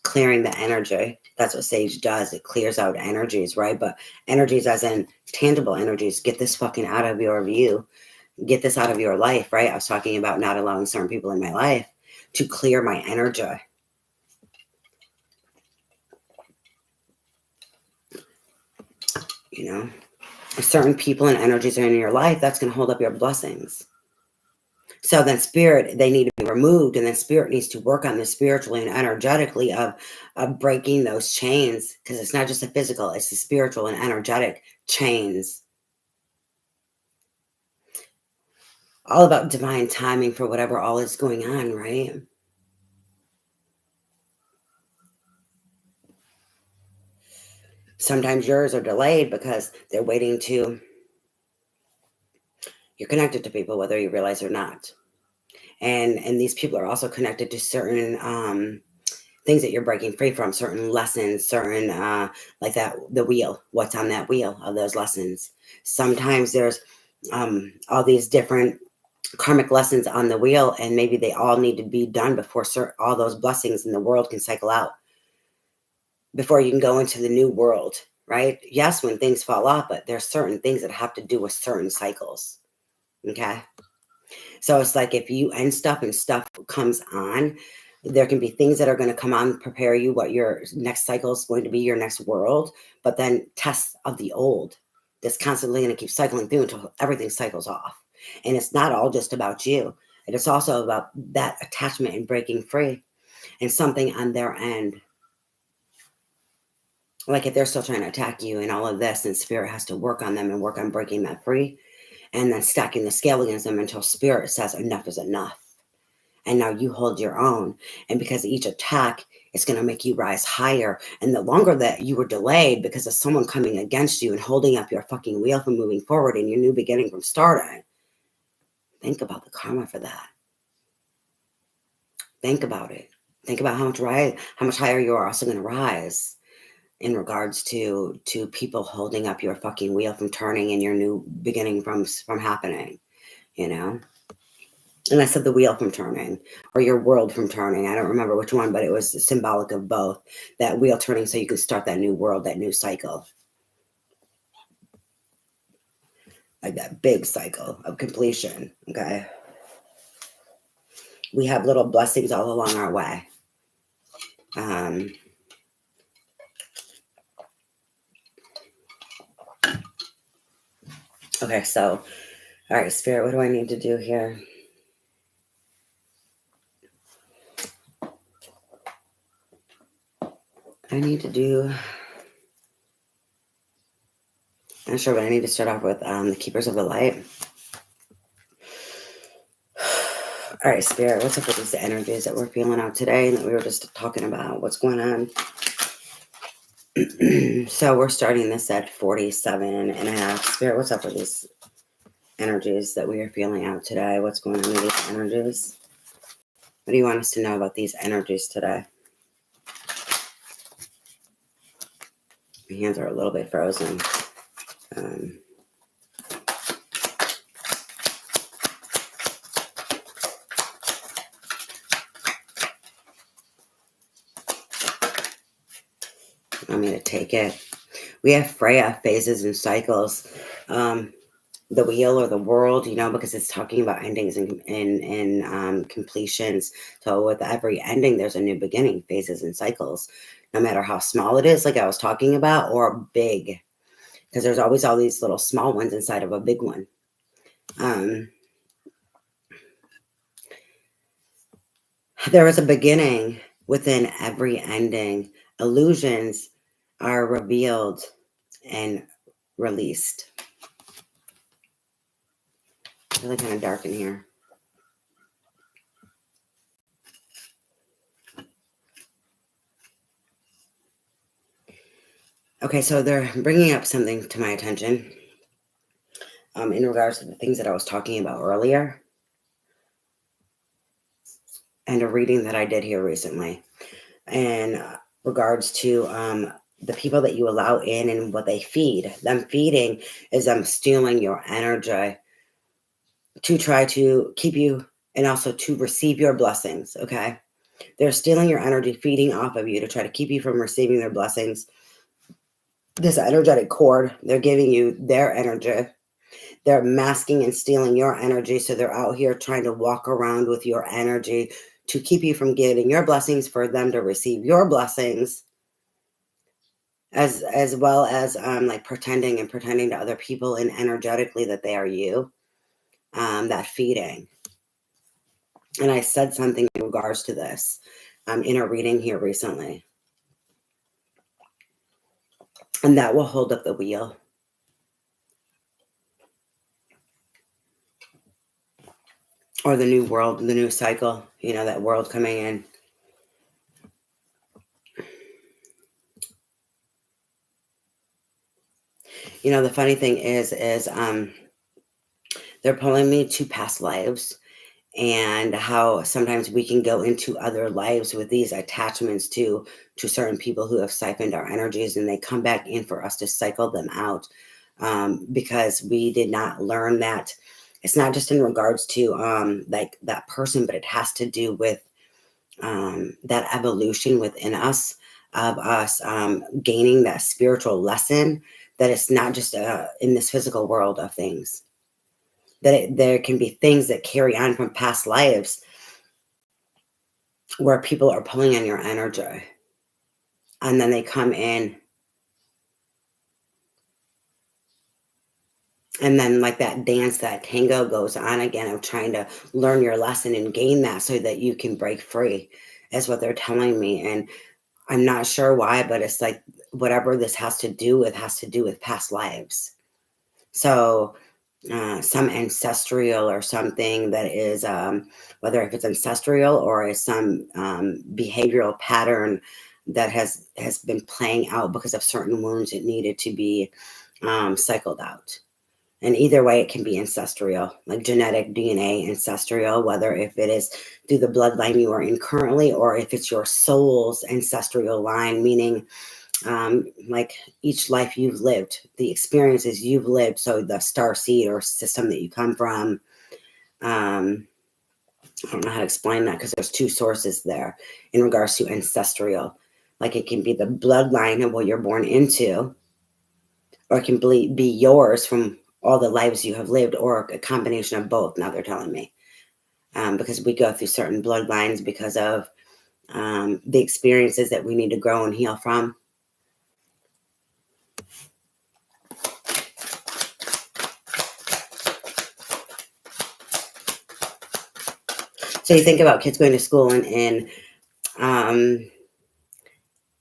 clearing the energy. That's what sage does. It clears out energies, right? But energies as in tangible energies. Get this fucking out of your view. Get this out of your life, right? I was talking about not allowing certain people in my life to clear my energy. You know, certain people and energies are in your life that's going to hold up your blessings. So then spirit, they need to be removed, and then spirit needs to work on this spiritually and energetically of breaking those chains, because it's not just the physical, it's the spiritual and energetic chains. All about divine timing for whatever all is going on, right? Sometimes yours are delayed because they're waiting to, you're connected to people, whether you realize or not. And these people are also connected to certain things that you're breaking free from, certain lessons, certain like that, the wheel, what's on that wheel of those lessons. Sometimes there's all these different karmic lessons on the wheel, and maybe they all need to be done before all those blessings in the world can cycle out, before you can go into the new world, right? Yes, when things fall off, but there's certain things that have to do with certain cycles. Okay. So it's like if you end stuff and stuff comes on, there can be things that are going to come on, prepare you what your next cycle is going to be, your next world, but then tests of the old that's constantly going to keep cycling through until everything cycles off. And it's not all just about you. And it's also about that attachment and breaking free and something on their end. Like if they're still trying to attack you and all of this, then spirit has to work on them and work on breaking that free, and then stacking the scale against them until spirit says enough is enough. And now you hold your own. And because each attack is going to make you rise higher. And the longer that you were delayed because of someone coming against you and holding up your fucking wheel from moving forward in your new beginning from starting, think about the karma for that. Think about it. Think about how much higher you are also going to rise in regards to people holding up your fucking wheel from turning and your new beginning from happening, you know? And I said the wheel from turning, or your world from turning. I don't remember which one, but it was symbolic of both. That wheel turning so you could start that new world, that new cycle. Like that big cycle of completion, okay? We have little blessings all along our way. Okay, so, all right, Spirit, what do I need to do here? I need to do, I'm not sure, but I need to start off with the Keepers of the Light. All right, Spirit, what's up with these energies that we're feeling out today and that we were just talking about? What's going on? So we're starting this at 47 and a half. Spirit, what's up with these energies that we are feeling out today? What's going on with these energies? What do you want us to know about these energies today? My hands are a little bit frozen. Want me to take it? We have Freya, phases and cycles. The wheel or the world, you know, because it's talking about endings and completions. So with every ending, there's a new beginning, phases and cycles, no matter how small it is, like I was talking about, or big, because there's always all these little small ones inside of a big one. There is a beginning within every ending. Illusions are revealed and released. It's really kind of dark in here. Okay, so they're bringing up something to my attention in regards to the things that I was talking about earlier and a reading that I did here recently in regards to the people that you allow in and what they feed. Them feeding is them stealing your energy to try to keep you and also to receive your blessings, okay? They're stealing your energy, feeding off of you to try to keep you from receiving their blessings. This energetic cord, they're giving you their energy. They're masking and stealing your energy. So they're out here trying to walk around with your energy to keep you from getting your blessings, for them to receive your blessings. as well as like pretending to other people and energetically that they are you, that feeding. And I said something in regards to this in a reading here recently, and that will hold up the wheel. Or the new world, the new cycle, that world coming in. The funny thing is they're pulling me to past lives, and how sometimes we can go into other lives with these attachments to certain people who have siphoned our energies, and they come back in for us to cycle them out, because we did not learn that. It's not just in regards to like that person, but it has to do with that evolution within us, of us gaining that spiritual lesson, that it's not just in this physical world of things, that there can be things that carry on from past lives where people are pulling on your energy, and then they come in, and then like that dance, that tango goes on again of trying to learn your lesson and gain that so that you can break free, is what they're telling me. And I'm not sure why, but it's like whatever this has to do with past lives. So some ancestral or something that is, whether if it's ancestral or is some behavioral pattern that has been playing out because of certain wounds that needed to be cycled out. And either way, it can be ancestral, like genetic DNA ancestral, whether if it is through the bloodline you are in currently, or if it's your soul's ancestral line, meaning like each life you've lived, the experiences you've lived. So the star seed or system that you come from, I don't know how to explain that, because there's two sources there in regards to ancestral. Like it can be the bloodline of what you're born into, or it can be yours from all the lives you have lived, or a combination of both. Now they're telling me, because we go through certain bloodlines because of the experiences that we need to grow and heal from. So you think about kids going to school, and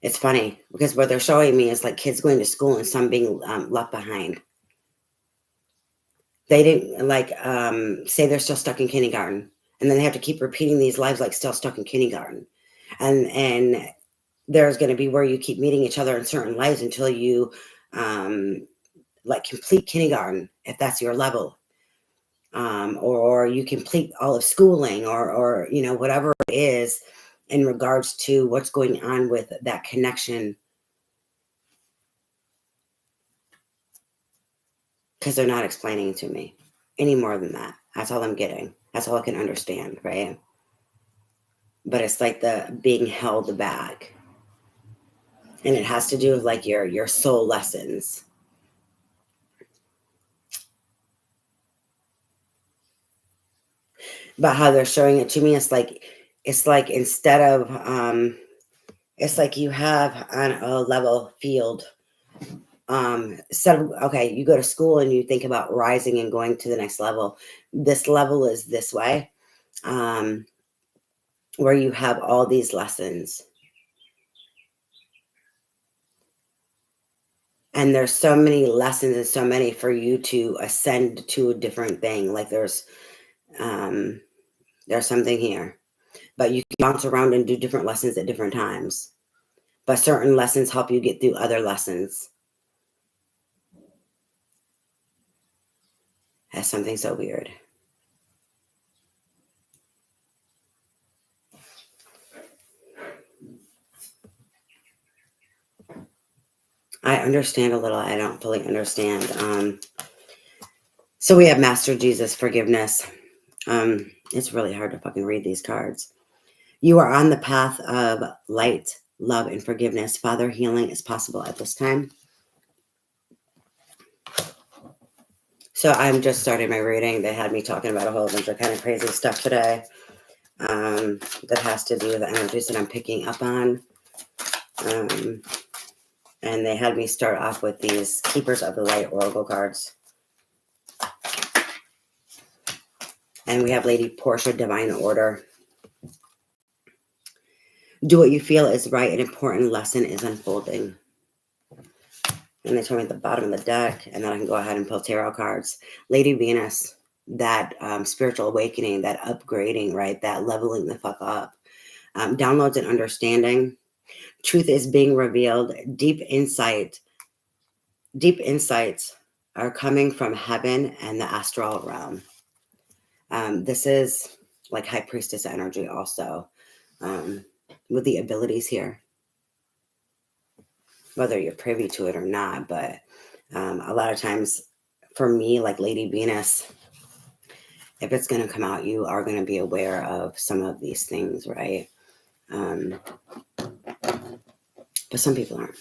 it's funny because what they're showing me is like kids going to school and some being left behind. They didn't like say they're still stuck in kindergarten, and then they have to keep repeating these lives like still stuck in kindergarten, and there's going to be where you keep meeting each other in certain lives until you like complete kindergarten, if that's your level, or you complete all of schooling, or whatever it is in regards to what's going on with that connection, because they're not explaining it to me any more than that. That's all I'm getting. That's all I can understand, right? But it's like the being held back, and it has to do with like your soul lessons. But how they're showing it to me, it's like instead of it's like you have on a level field, so okay, you go to school and you think about rising and going to the next level. This level is this way, um, where you have all these lessons, and there's so many lessons and so many for you to ascend to a different thing. Like um, there's something here, but you can bounce around and do different lessons at different times. But certain lessons help you get through other lessons. That's something so weird. I understand a little. I don't fully understand. So we have Master Jesus, forgiveness. It's really hard to fucking read these cards. You are on the path of light, love, and forgiveness. Father, healing is possible at this time. So I'm just starting my reading. They had me talking about a whole bunch of kind of crazy stuff today, that has to do with the energies that I'm picking up on. And they had me start off with these Keepers of the Light Oracle cards. And we have Lady Portia, Divine Order. Do what you feel is right. An important lesson is unfolding. And they told me at the bottom of the deck, and then I can go ahead and pull tarot cards. Lady Venus, that spiritual awakening, that upgrading, right? That leveling the fuck up. Downloads and understanding. Truth is being revealed. Deep insights are coming from heaven and the astral realm. This is like High Priestess energy also, with the abilities here. Whether you're privy to it or not, but a lot of times for me, like Lady Venus, if it's going to come out, you are going to be aware of some of these things, right? But some people aren't.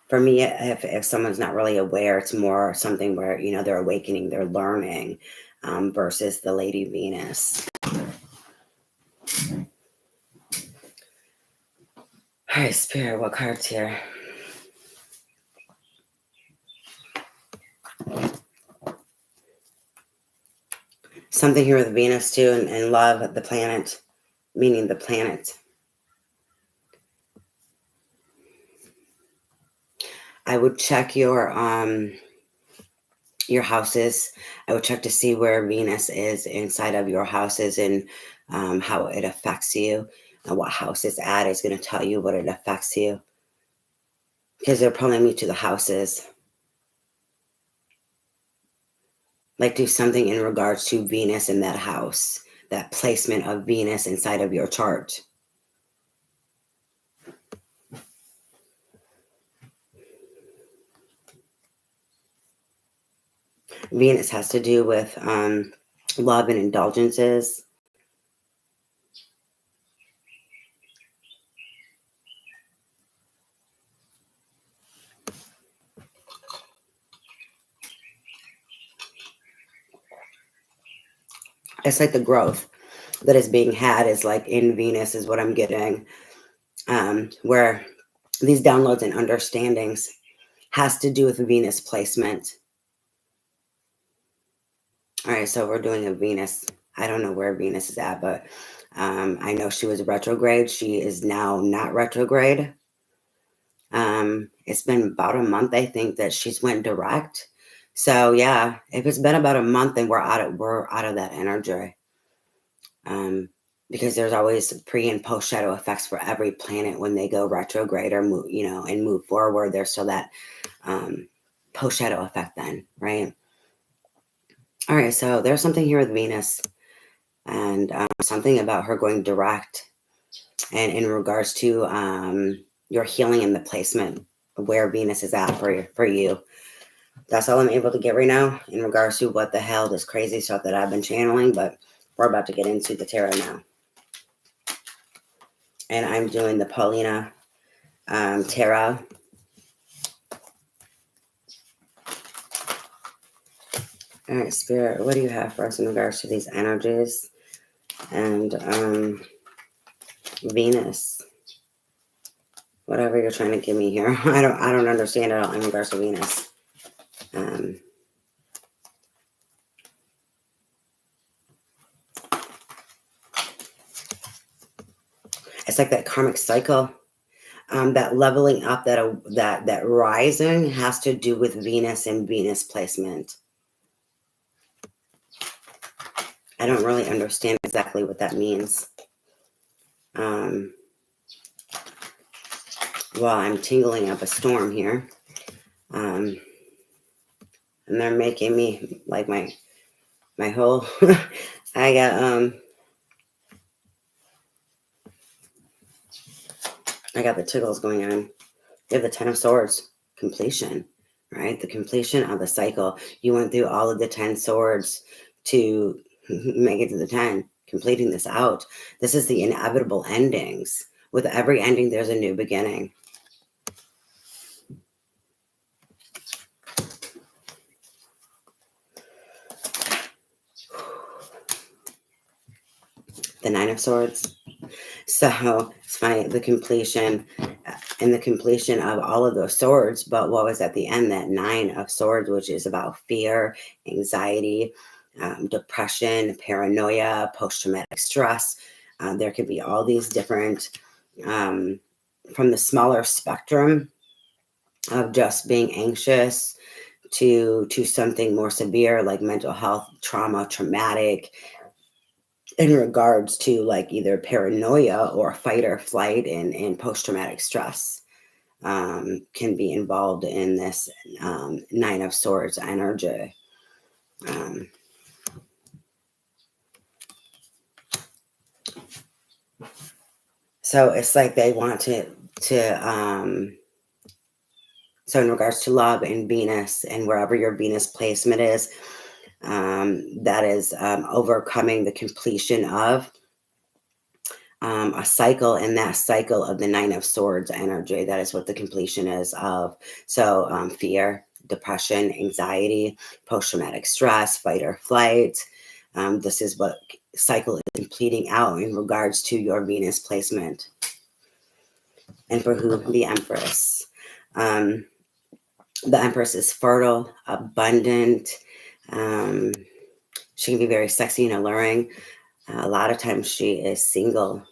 For me, if someone's not really aware, it's more something where, you know, they're awakening, they're learning, versus the Lady Venus. All right, Spirit, what cards here? Something here with Venus too, and love, the planet, meaning the planet. I would check your houses. I would check to see where Venus is inside of your houses and how it affects you. And what house it's at is going to tell you what it affects you. Because they're pulling me to the houses. Like do something in regards to Venus in that house. That placement of Venus inside of your chart. Venus has to do with love and indulgences. It's like the growth that is being had is like in Venus is what I'm getting. Where these downloads and understandings has to do with Venus placement. All right, so we're doing a Venus. I don't know where Venus is at, but I know she was retrograde. She is now not retrograde. It's been about a month, I think, that she's went direct. So yeah, if it's been about a month, then we're out of that energy. Because there's always pre and post shadow effects for every planet when they go retrograde or move, you know, and move forward. There's still that post shadow effect then, right? All right, so there's something here with Venus and something about her going direct, and in regards to your healing and the placement of where Venus is at for you. That's all I'm able to get right now in regards to what the hell this crazy stuff that I've been channeling, but we're about to get into the tarot now. And I'm doing the Paulina tarot. All right, Spirit, what do you have for us in regards to these energies and Venus? Whatever you're trying to give me here, I don't understand at all in regards to Venus. It's like that karmic cycle, that leveling up, that rising has to do with Venus and Venus placement. I don't really understand exactly what that means. Well, I'm tingling up a storm here. And they're making me like my whole I got the tickles going on. You have the 10 of Swords, completion, right? The completion of the cycle. You went through all of the 10 swords to make it to the 10, completing this out. This is the inevitable endings. With every ending, there's a new beginning. The 9 of Swords. So it's funny, the completion. and the completion of all of those swords. But what was at the end, that 9 of swords, which is about fear, anxiety, depression, paranoia, post-traumatic stress. There could be all these different, from the smaller spectrum of just being anxious to something more severe like mental health, trauma, traumatic, in regards to like either paranoia or fight or flight and post-traumatic stress. Can be involved in this 9 of swords energy. So it's like they want to so in regards to love and Venus and wherever your Venus placement is, that is overcoming the completion of a cycle, and that cycle of the 9 of swords energy, that is what the completion is of. So fear, depression, anxiety, post-traumatic stress, fight or flight. This is what cycle is completing out in regards to your Venus placement. And for who? The Empress. The Empress is fertile, abundant. She can be very sexy and alluring. A lot of times she is single.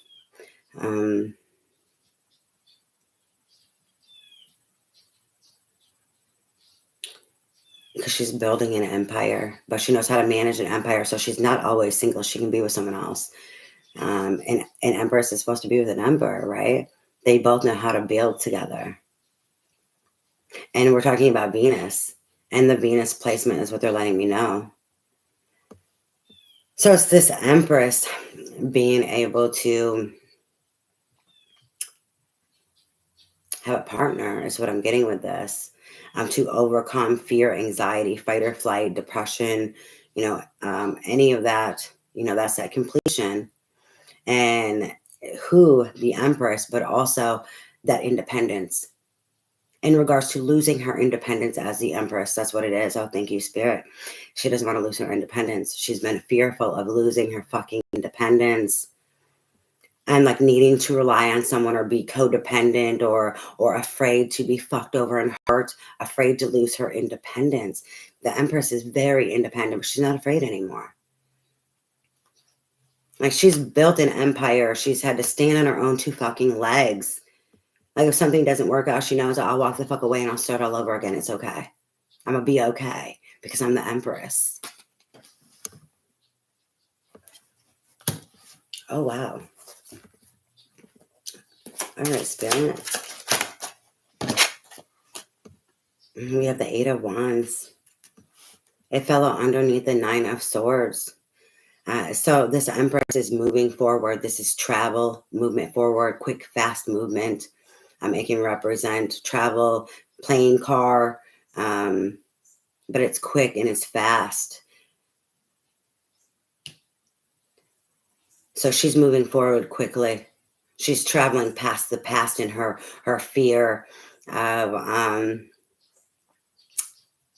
Because she's building an empire, but she knows how to manage an empire. So she's not always single. She can be with someone else. And an Empress is supposed to be with an Emperor, right? They both know how to build together. And we're talking about Venus, and the Venus placement is what they're letting me know. So it's this Empress being able to have a partner is what I'm getting with this. To overcome fear, anxiety, fight or flight, depression, any of that, that's that completion. And who? The Empress, but also that independence. In regards to losing her independence as the Empress, that's what it is. Oh, thank you, Spirit. She doesn't want to lose her independence. She's been fearful of losing her fucking independence. And like needing to rely on someone or be codependent or afraid to be fucked over and hurt, afraid to lose her independence. The Empress is very independent, but she's not afraid anymore. Like she's built an empire. She's had to stand on her own 2 fucking legs. Like if something doesn't work out, she knows I'll walk the fuck away and I'll start all over again. It's okay. I'm gonna be okay because I'm the Empress. Oh, wow. All right, Spirit. We have the 8 of Wands. It fell out underneath the 9 of Swords. So this Empress is moving forward. This is travel, movement forward, quick, fast movement. It can represent travel, plane, car, but it's quick and it's fast. So she's moving forward quickly. She's traveling past the past and her fear of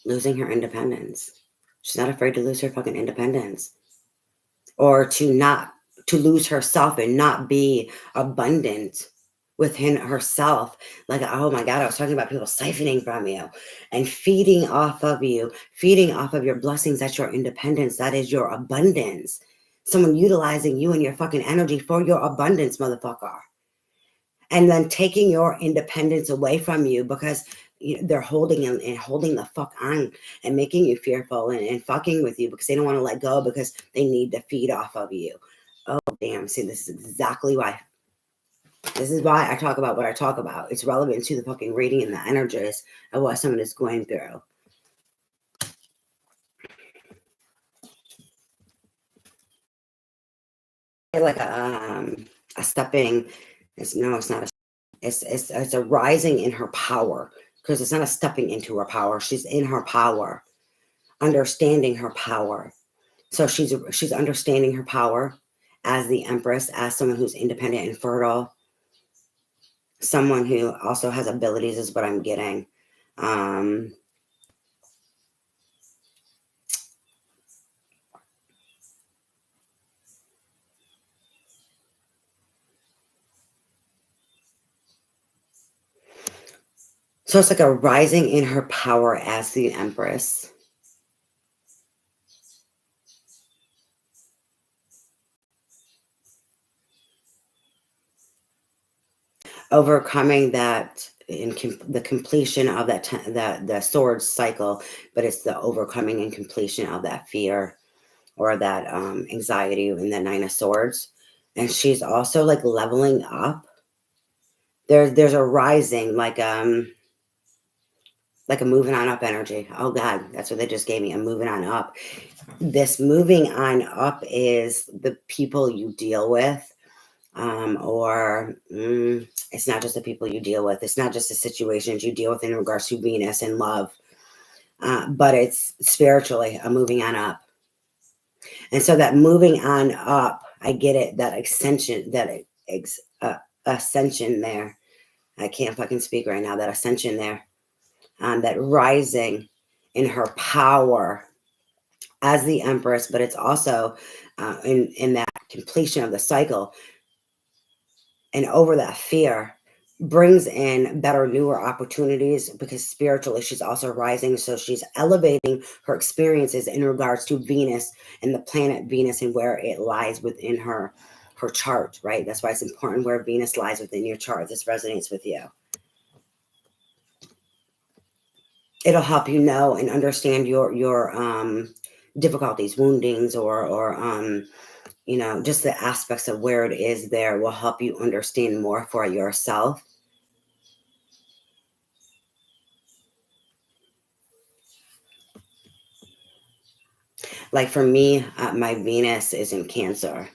losing her independence. She's not afraid to lose her fucking independence, or to lose herself and not be abundant within herself. Like, oh my God, I was talking about people siphoning from you and feeding off of you, feeding off of your blessings. That's your independence. That is your abundance. Someone utilizing you and your fucking energy for your abundance, motherfucker. And then taking your independence away from you because they're holding and holding the fuck on and making you fearful and fucking with you because they don't want to let go because they need to feed off of you. Oh, damn. See, this is exactly why. This is why I talk about what I talk about. It's relevant to the fucking reading and the energies of what someone is going through. Like a stepping. It's not a. It's a rising in her power, because it's not a stepping into her power. She's in her power, understanding her power. So she's understanding her power as the Empress, as someone who's independent and fertile, someone who also has abilities is what I'm getting. So it's like a rising in her power as the Empress. Overcoming that in the completion of that the sword cycle, but it's the overcoming and completion of that fear or that anxiety in the Nine of Swords. And she's also like leveling up. There's a rising, like a moving on up energy. Oh God, that's what they just gave me. A moving on up. This moving on up is the people you deal with. It's not just the people you deal with. It's not just the situations you deal with in regards to Venus and love, but it's spiritually a moving on up. And so that moving on up, I get it. That ascension, ascension there. I can't fucking speak right now. That ascension there, that rising in her power as the Empress, but it's also in that completion of the cycle and over that fear brings in better, newer opportunities because spiritually she's also rising. So she's elevating her experiences in regards to Venus and the planet Venus and where it lies within her chart, right? That's why it's important where Venus lies within your chart. This resonates with you. It'll help you know and understand your difficulties, woundings, or you know, just the aspects of where it is there will help you understand more for yourself. Like for me, my Venus is in Cancer.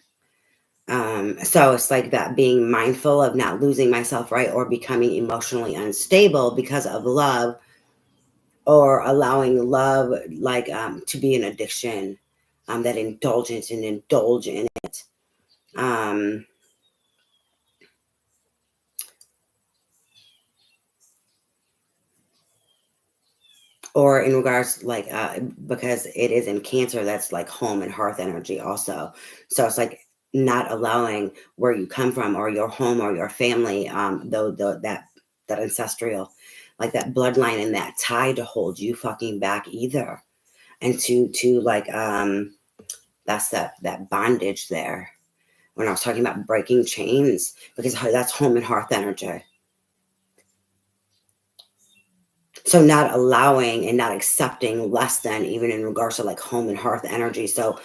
So it's like that being mindful of not losing myself, right? Or becoming emotionally unstable because of love or allowing love to be an addiction, that indulgence and indulge in it. Um, or in regards because it is in Cancer, that's like home and hearth energy also. So it's like not allowing where you come from or your home or your family, though that ancestral, like that bloodline and that tie to hold you fucking back either. And to that's that bondage there when I was talking about breaking chains, because that's home and hearth energy. So not allowing and not accepting less than, even in regards to like home and hearth energy. So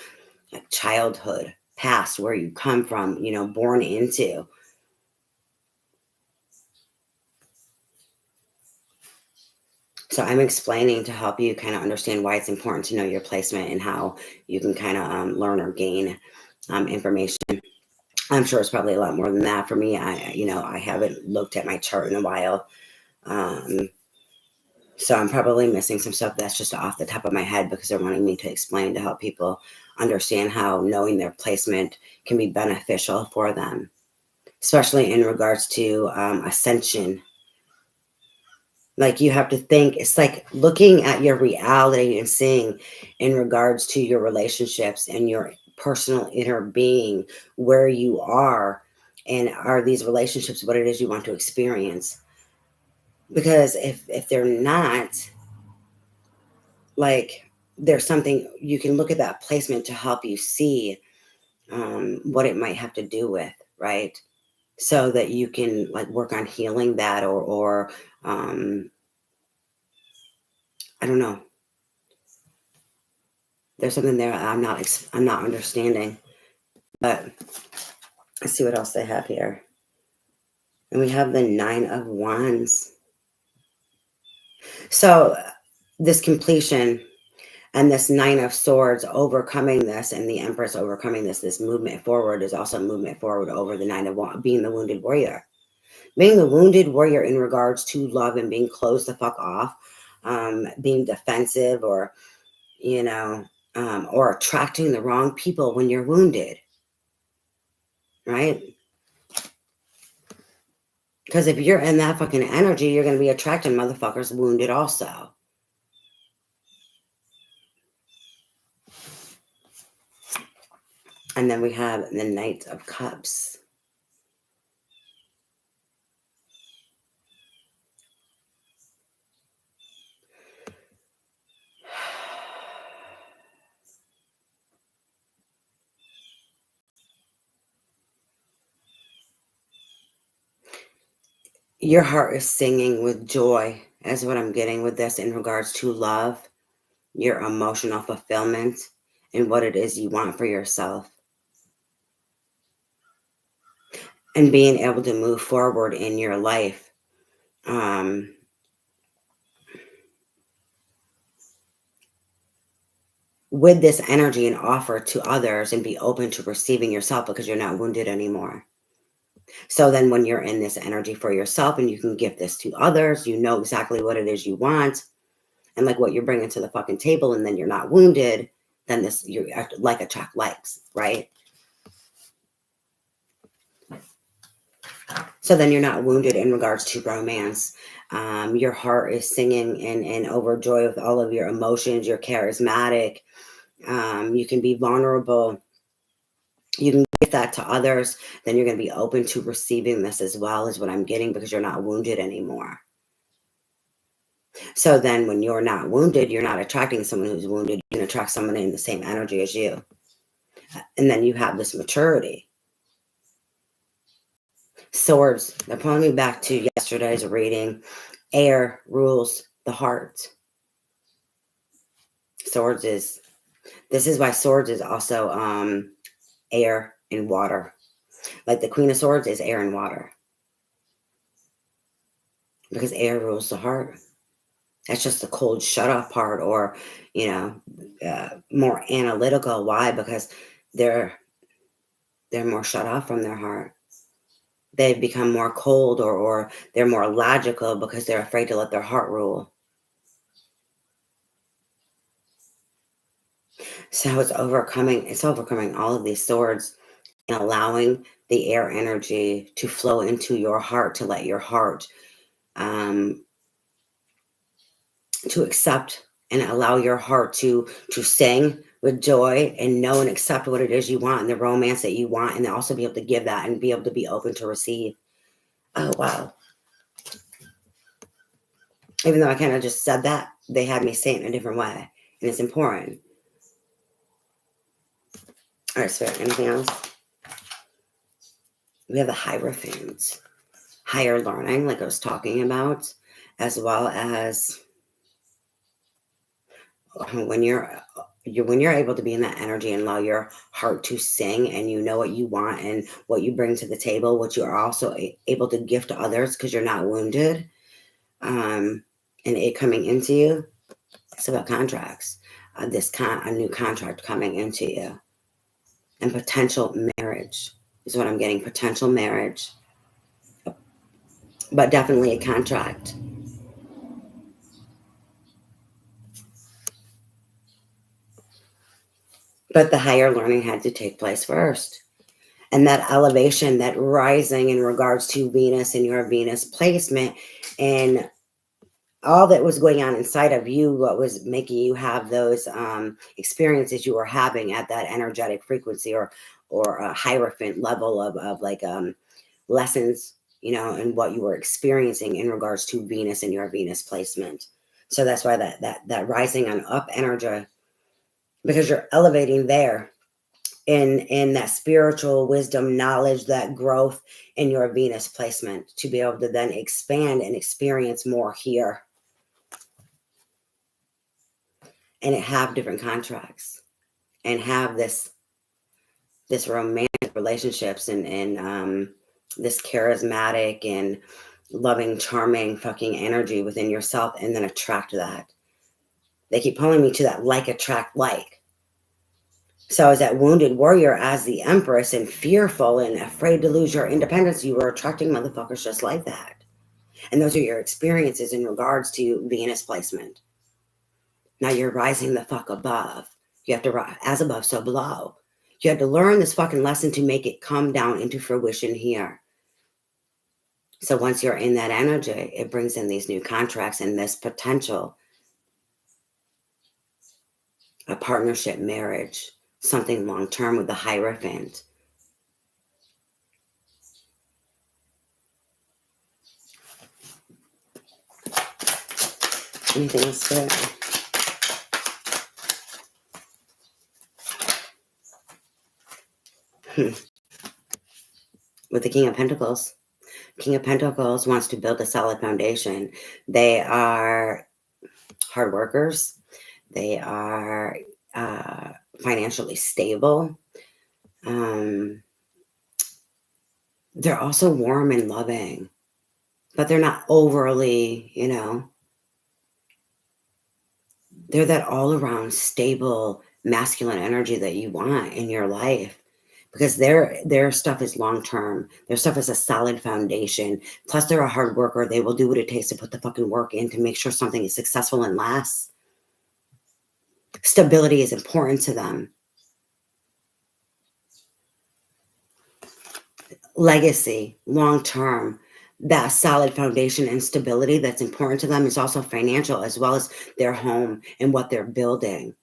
like childhood, past, where you come from, you know, born into. So I'm explaining to help you kind of understand why it's important to know your placement and how you can kind of learn or gain information. I'm sure it's probably a lot more than that for me. I haven't looked at my chart in a while. Um, So I'm probably missing some stuff that's just off the top of my head because they're wanting me to explain to help people understand how knowing their placement can be beneficial for them, especially in regards to ascension. Like you have to think, it's like looking at your reality and seeing in regards to your relationships and your personal inner being, where you are, and are these relationships what it is you want to experience. Because if they're not, like there's something you can look at that placement to help you see what it might have to do with, right? So that you can like work on healing that or I don't know. There's something there I'm not understanding. But let's see what else they have here. And we have the Nine of Wands. So this completion and this Nine of Swords overcoming this and the Empress overcoming this movement forward is also movement forward over the Nine of Wands, being the wounded warrior. Being the wounded warrior in regards to love and being closed the fuck off, being defensive or, you know, or attracting the wrong people when you're wounded, right? Because if you're in that fucking energy, you're going to be attracting motherfuckers wounded also. And then we have the Knight of Cups. Your heart is singing with joy, is what I'm getting with this in regards to love, your emotional fulfillment, and what it is you want for yourself. And being able to move forward in your life. With this energy and offer to others and be open to receiving yourself because you're not wounded anymore. So then when you're in this energy for yourself and you can give this to others, you know exactly what it is you want and like what you're bringing to the fucking table, and then you're not wounded, then this, you like attract likes, right? So then you're not wounded in regards to romance. Your heart is singing and overjoyed with all of your emotions. You're charismatic. You can be vulnerable. You can give that to others. Then you're going to be open to receiving this as well, is what I'm getting, because you're not wounded anymore. So then when you're not wounded, you're not attracting someone who's wounded. You can attract someone in the same energy as you. And then you have this maturity. Swords, they're pulling me back to yesterday's reading. Air rules the heart. Swords is, this is why swords is also air and water. Like the Queen of Swords is air and water. Because air rules the heart. That's just the cold shut off part, or, you know, more analytical. Why? Because they're more shut off from their heart. They've become more cold, or they're more logical because they're afraid to let their heart rule. So it's overcoming all of these swords and allowing the air energy to flow into your heart, to let your heart to accept and allow your heart to sing with joy and know and accept what it is you want and the romance that you want, and also be able to give that and be able to be open to receive. Oh, wow. Even though I kind of just said that, they had me say it in a different way. And it's important. All right, Spirit, anything else? We have the Hierophant. Higher learning, like I was talking about, as well as when you're able to be in that energy and allow your heart to sing, and you know what you want and what you bring to the table, what you are also able to give to others because you're not wounded, and it coming into you. It's about contracts. A new contract coming into you, and potential marriage is what I'm getting. Potential marriage, but definitely a contract. But the higher learning had to take place first. And that elevation, that rising in regards to Venus and your Venus placement, and all that was going on inside of you, what was making you have those experiences you were having at that energetic frequency, or a hierophant level of like lessons, you know, and what you were experiencing in regards to Venus and your Venus placement. So that's why that rising on up energy, because you're elevating there in that spiritual wisdom, knowledge, that growth in your Venus placement, to be able to then expand and experience more here and have different contracts and have this romantic relationships, and this charismatic and loving, charming fucking energy within yourself, and then attract that. They keep pulling me to that like attract like. So as that wounded warrior, as the empress, and fearful and afraid to lose your independence, you were attracting motherfuckers just like that. And those are your experiences in regards to Venus placement. Now you're rising the fuck above. You have to rise as above, so below. You have to learn this fucking lesson to make it come down into fruition here. So once you're in that energy, it brings in these new contracts and this potential, a partnership, marriage, something long-term with the Hierophant. Anything else there? With the King of Pentacles. King of Pentacles wants to build a solid foundation. They are hard workers. They are financially stable. They're also warm and loving, but they're not overly, they're that all around stable masculine energy that you want in your life, because their stuff is long term. Their stuff is a solid foundation. Plus, they're a hard worker. They will do what it takes to put the fucking work in to make sure something is successful and lasts. Stability is important to them. Legacy, long term, that solid foundation and stability that's important to them is also financial, as well as their home and what they're building.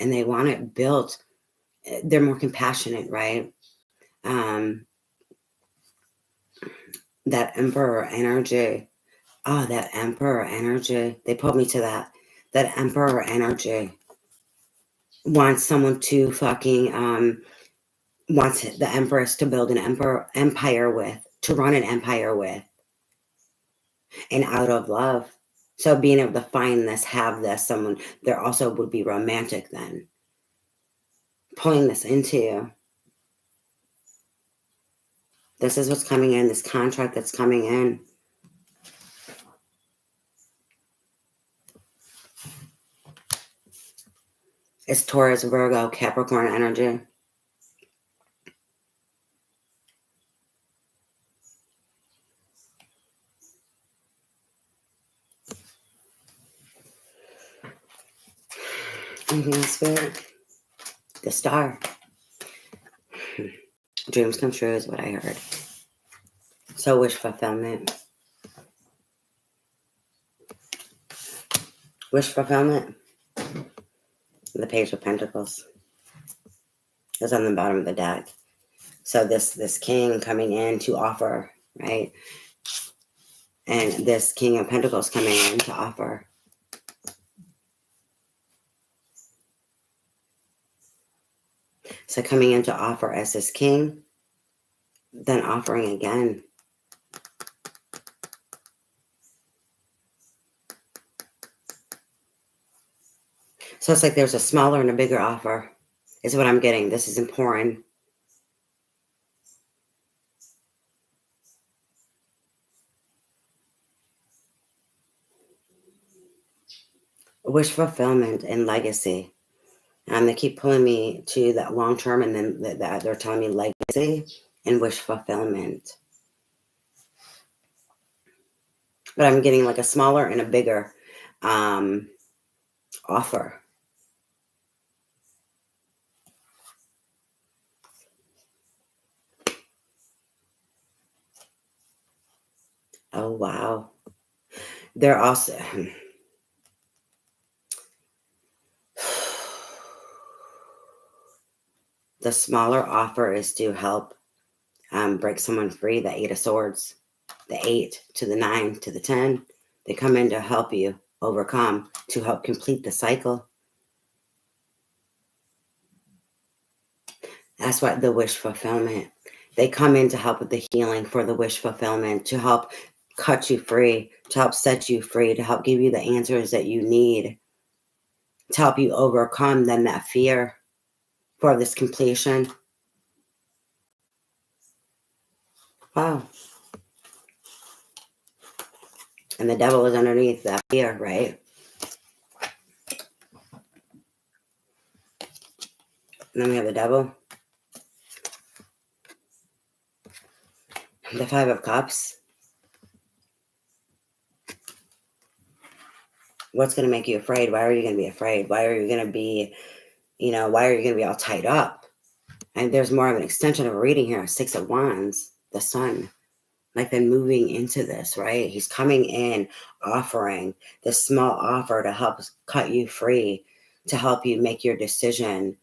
And they want it built. They're more compassionate, right? That Emperor energy. Oh, that Emperor energy. They put me to that. That Emperor energy wants someone to fucking, wants the Empress to build an empire with, to run an empire with, and out of love. So being able to find this, have this, someone, there also would be romantic then. Pulling this into you. This is what's coming in, this contract that's coming in. It's Taurus, Virgo, Capricorn energy. Spirit. The star. Dreams come true is what I heard. So wish fulfillment. Wish fulfillment. The Page of Pentacles is on the bottom of the deck. So this king coming in to offer, right? And this King of Pentacles coming in to offer. So coming in to offer as this king, then offering again. So it's like there's a smaller and a bigger offer, is what I'm getting. This is important. Wish fulfillment and legacy. They keep pulling me to that long term, and then they're telling me legacy and wish fulfillment. But I'm getting like a smaller and a bigger offer. Oh, wow. They're also... The smaller offer is to help break someone free. The 8 of Swords, the 8 to the 9 to the 10. They come in to help you overcome, to help complete the cycle. That's what the wish fulfillment. They come in to help with the healing for the wish fulfillment, to help cut you free, to help set you free, to help give you the answers that you need, to help you overcome then that fear for this completion. Wow. And the devil is underneath that fear, right? And then we have the devil. The 5 of Cups. What's going to make you afraid? Why are you going to be afraid? Why are you going to be, why are you going to be all tied up? And there's more of an extension of a reading here. 6 of Wands, the Sun. Like they're moving into this, right? He's coming in, offering this small offer to help cut you free, to help you make your decision,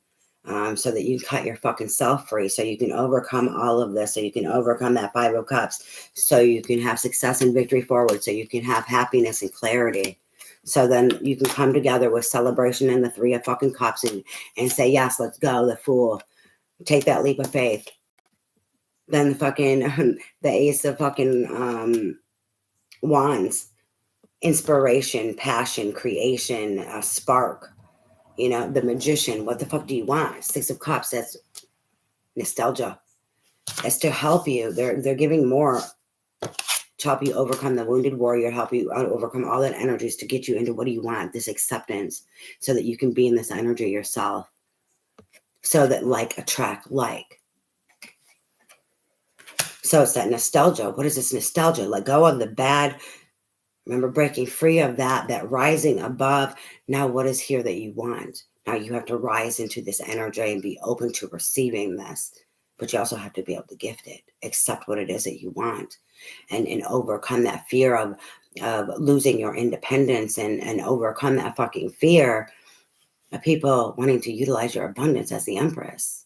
so that you can cut your fucking self free, so you can overcome all of this, so you can overcome that 5 of Cups, so you can have success and victory forward, so you can have happiness and clarity. So then you can come together with celebration and the 3 of fucking Cups and say, yes, let's go, the Fool. Take that leap of faith. Then the fucking the ace of fucking wands, inspiration, passion, creation, spark. You know, the magician. What the fuck do you want? Six of Cups. That's nostalgia. That's to help you. They're giving more to help you overcome the wounded warrior, help you overcome all that energies to get you into what do you want, this acceptance, so that you can be in this energy yourself. So that like attract like. So it's that nostalgia. What is this nostalgia? Let go of the bad. Remember, breaking free of that rising above. Now, what is here that you want? Now you have to rise into this energy and be open to receiving this. But you also have to be able to gift it, accept what it is that you want, and overcome that fear of losing your independence, and overcome that fucking fear of people wanting to utilize your abundance as the Empress.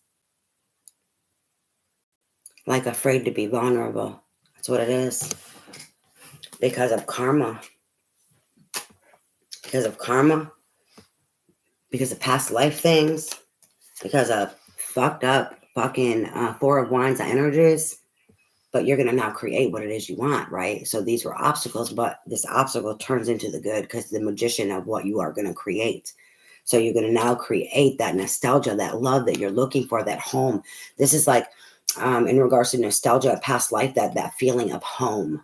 Like afraid to be vulnerable. That's what it is. Because of karma. Because of karma. Because of past life things. Because of fucked up fucking Four of Wands energies. But you're going to now create what it is you want, right? So these were obstacles, but this obstacle turns into the good because the magician of what you are going to create. So you're going to now create that nostalgia, that love that you're looking for, that home. This is like, in regards to nostalgia, past life, that feeling of home.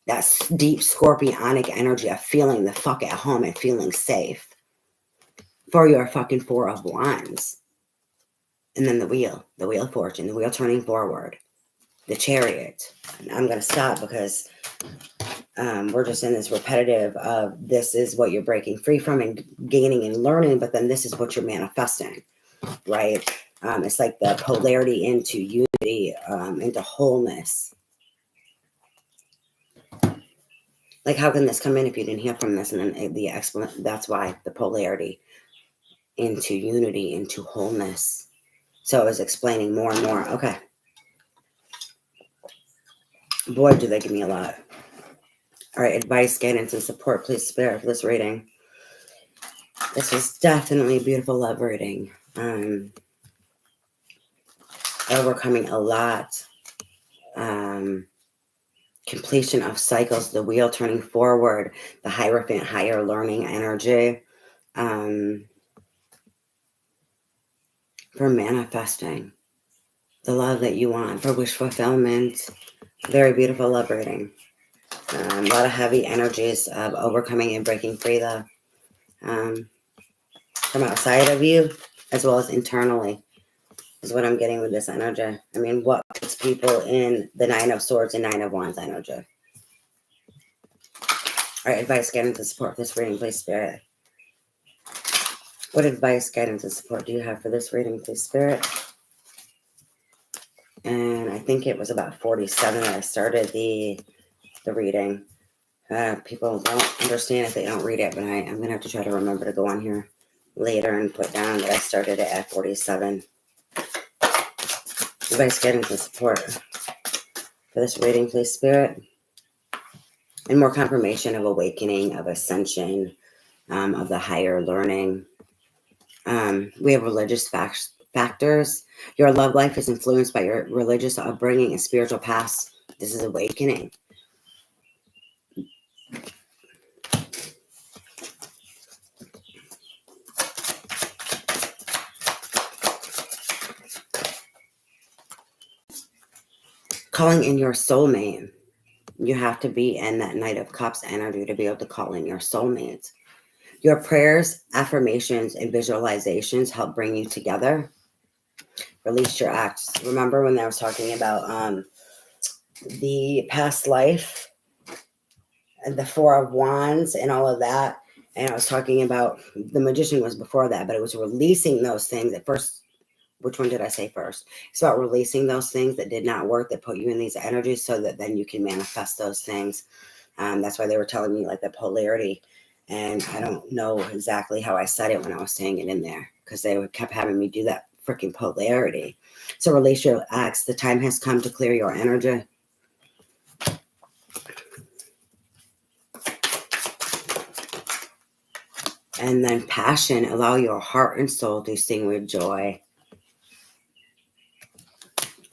That deep scorpionic energy of feeling the fuck at home and feeling safe. For your fucking Four of Wands. And then the wheel of fortune, the wheel turning forward. The Chariot. I'm going to stop because we're just in this repetitive of this is what you're breaking free from and gaining and learning, but then this is what you're manifesting, right? It's like the polarity into unity, into wholeness. Like, how can this come in if you didn't hear from this? And then the explanation, that's why the polarity into unity, into wholeness. So I was explaining more and more. Okay. Boy, do they give me a lot. All right, advice, guidance, and support, please, Spirit, for this reading. This was definitely a beautiful love reading. Overcoming a lot. Completion of cycles, the wheel turning forward, the Hierophant, higher learning energy. For manifesting the love that you want, for wish fulfillment. Very beautiful love reading. A lot of heavy energies of overcoming and breaking free, though. From outside of you, as well as internally, is what I'm getting with this energy. I mean, what puts people in the Nine of Swords and Nine of Wands energy? All right, advice, guidance, and support for this reading, please, Spirit. What advice, guidance, and support do you have for this reading, please, Spirit? And I think it was about 47 that I started the reading. People don't understand if they don't read it, but I'm going to have to try to remember to go on here later and put down that I started it at 47. Advice, guidance, and support for this reading, please, Spirit. And more confirmation of awakening, of ascension, of the higher learning. We have religious factors. Your love life is influenced by your religious upbringing and spiritual past. This is awakening. Calling in your soulmate. You have to be in that Knight of Cups energy to be able to call in your soulmate. Your prayers, affirmations, and visualizations help bring you together. Release your acts. Remember when I was talking about the past life and the Four of Wands and all of that? And I was talking about the Magician was before that, but it was releasing those things at first. Which one did I say first? It's about releasing those things that did not work, that put you in these energies, so that then you can manifest those things. That's why they were telling me like the polarity. And I don't know exactly how I said it when I was saying it in there, because they kept having me do that freaking polarity. So release your acts. The time has come to clear your energy. And then passion. Allow your heart and soul to sing with joy.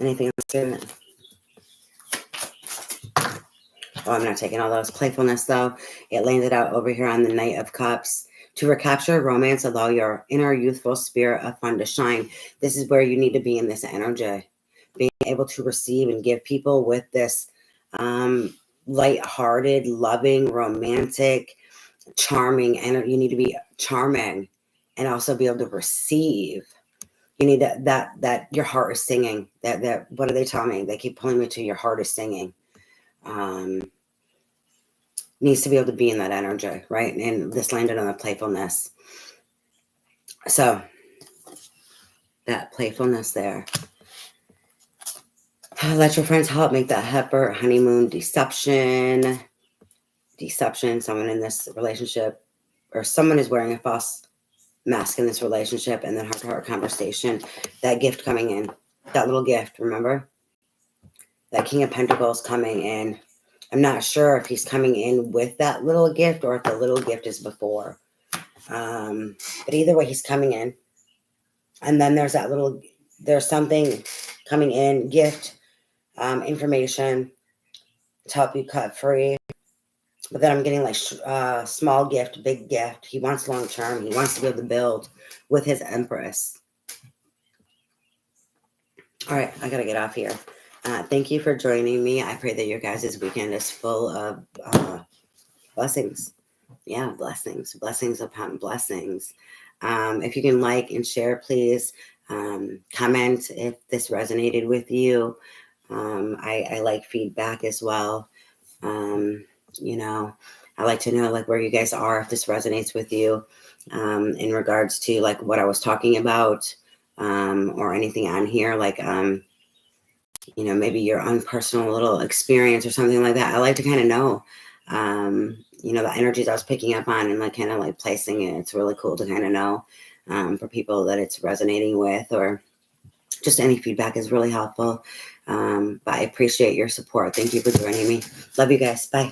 Anything else, Spirit? Oh, I'm not taking all those. Playfulness, though. It landed out over here on the Knight of Cups. To recapture romance, allow your inner youthful spirit of fun to shine. This is where you need to be in this energy. Being able to receive and give people with this light-hearted, loving, romantic, charming energy. You need to be charming and also be able to receive. You need that your heart is singing. That what are they telling me? They keep pulling me to your heart is singing. Needs to be able to be in that energy, right? And this landed on the playfulness. So that playfulness there. Let your friends help make that heifer honeymoon deception. Someone in this relationship or someone is wearing a false mask in this relationship, and then heart-to-heart conversation. That gift coming in. That little gift, remember? That King of Pentacles coming in. I'm not sure if he's coming in with that little gift or if the little gift is before. But either way, he's coming in. And then there's there's something coming in, gift, information to help you cut free. But then I'm getting like small gift, big gift. He wants long term. He wants to be able to build with his Empress. All right, I got to get off here. Thank you for joining me. I pray that your guys' weekend is full of blessings. Yeah, blessings. Blessings upon blessings. If you can like and share, please. Comment if this resonated with you. I like feedback as well. You know, I like to know like where you guys are, if this resonates with you, in regards to like what I was talking about, or anything on here, like, you know, maybe your own personal little experience or something like that. I like to kind of know, you know, the energies I was picking up on and like kind of like placing it. It's really cool to kind of know, for people that it's resonating with, or just any feedback is really helpful. But I appreciate your support. Thank you for joining me. Love you guys. Bye.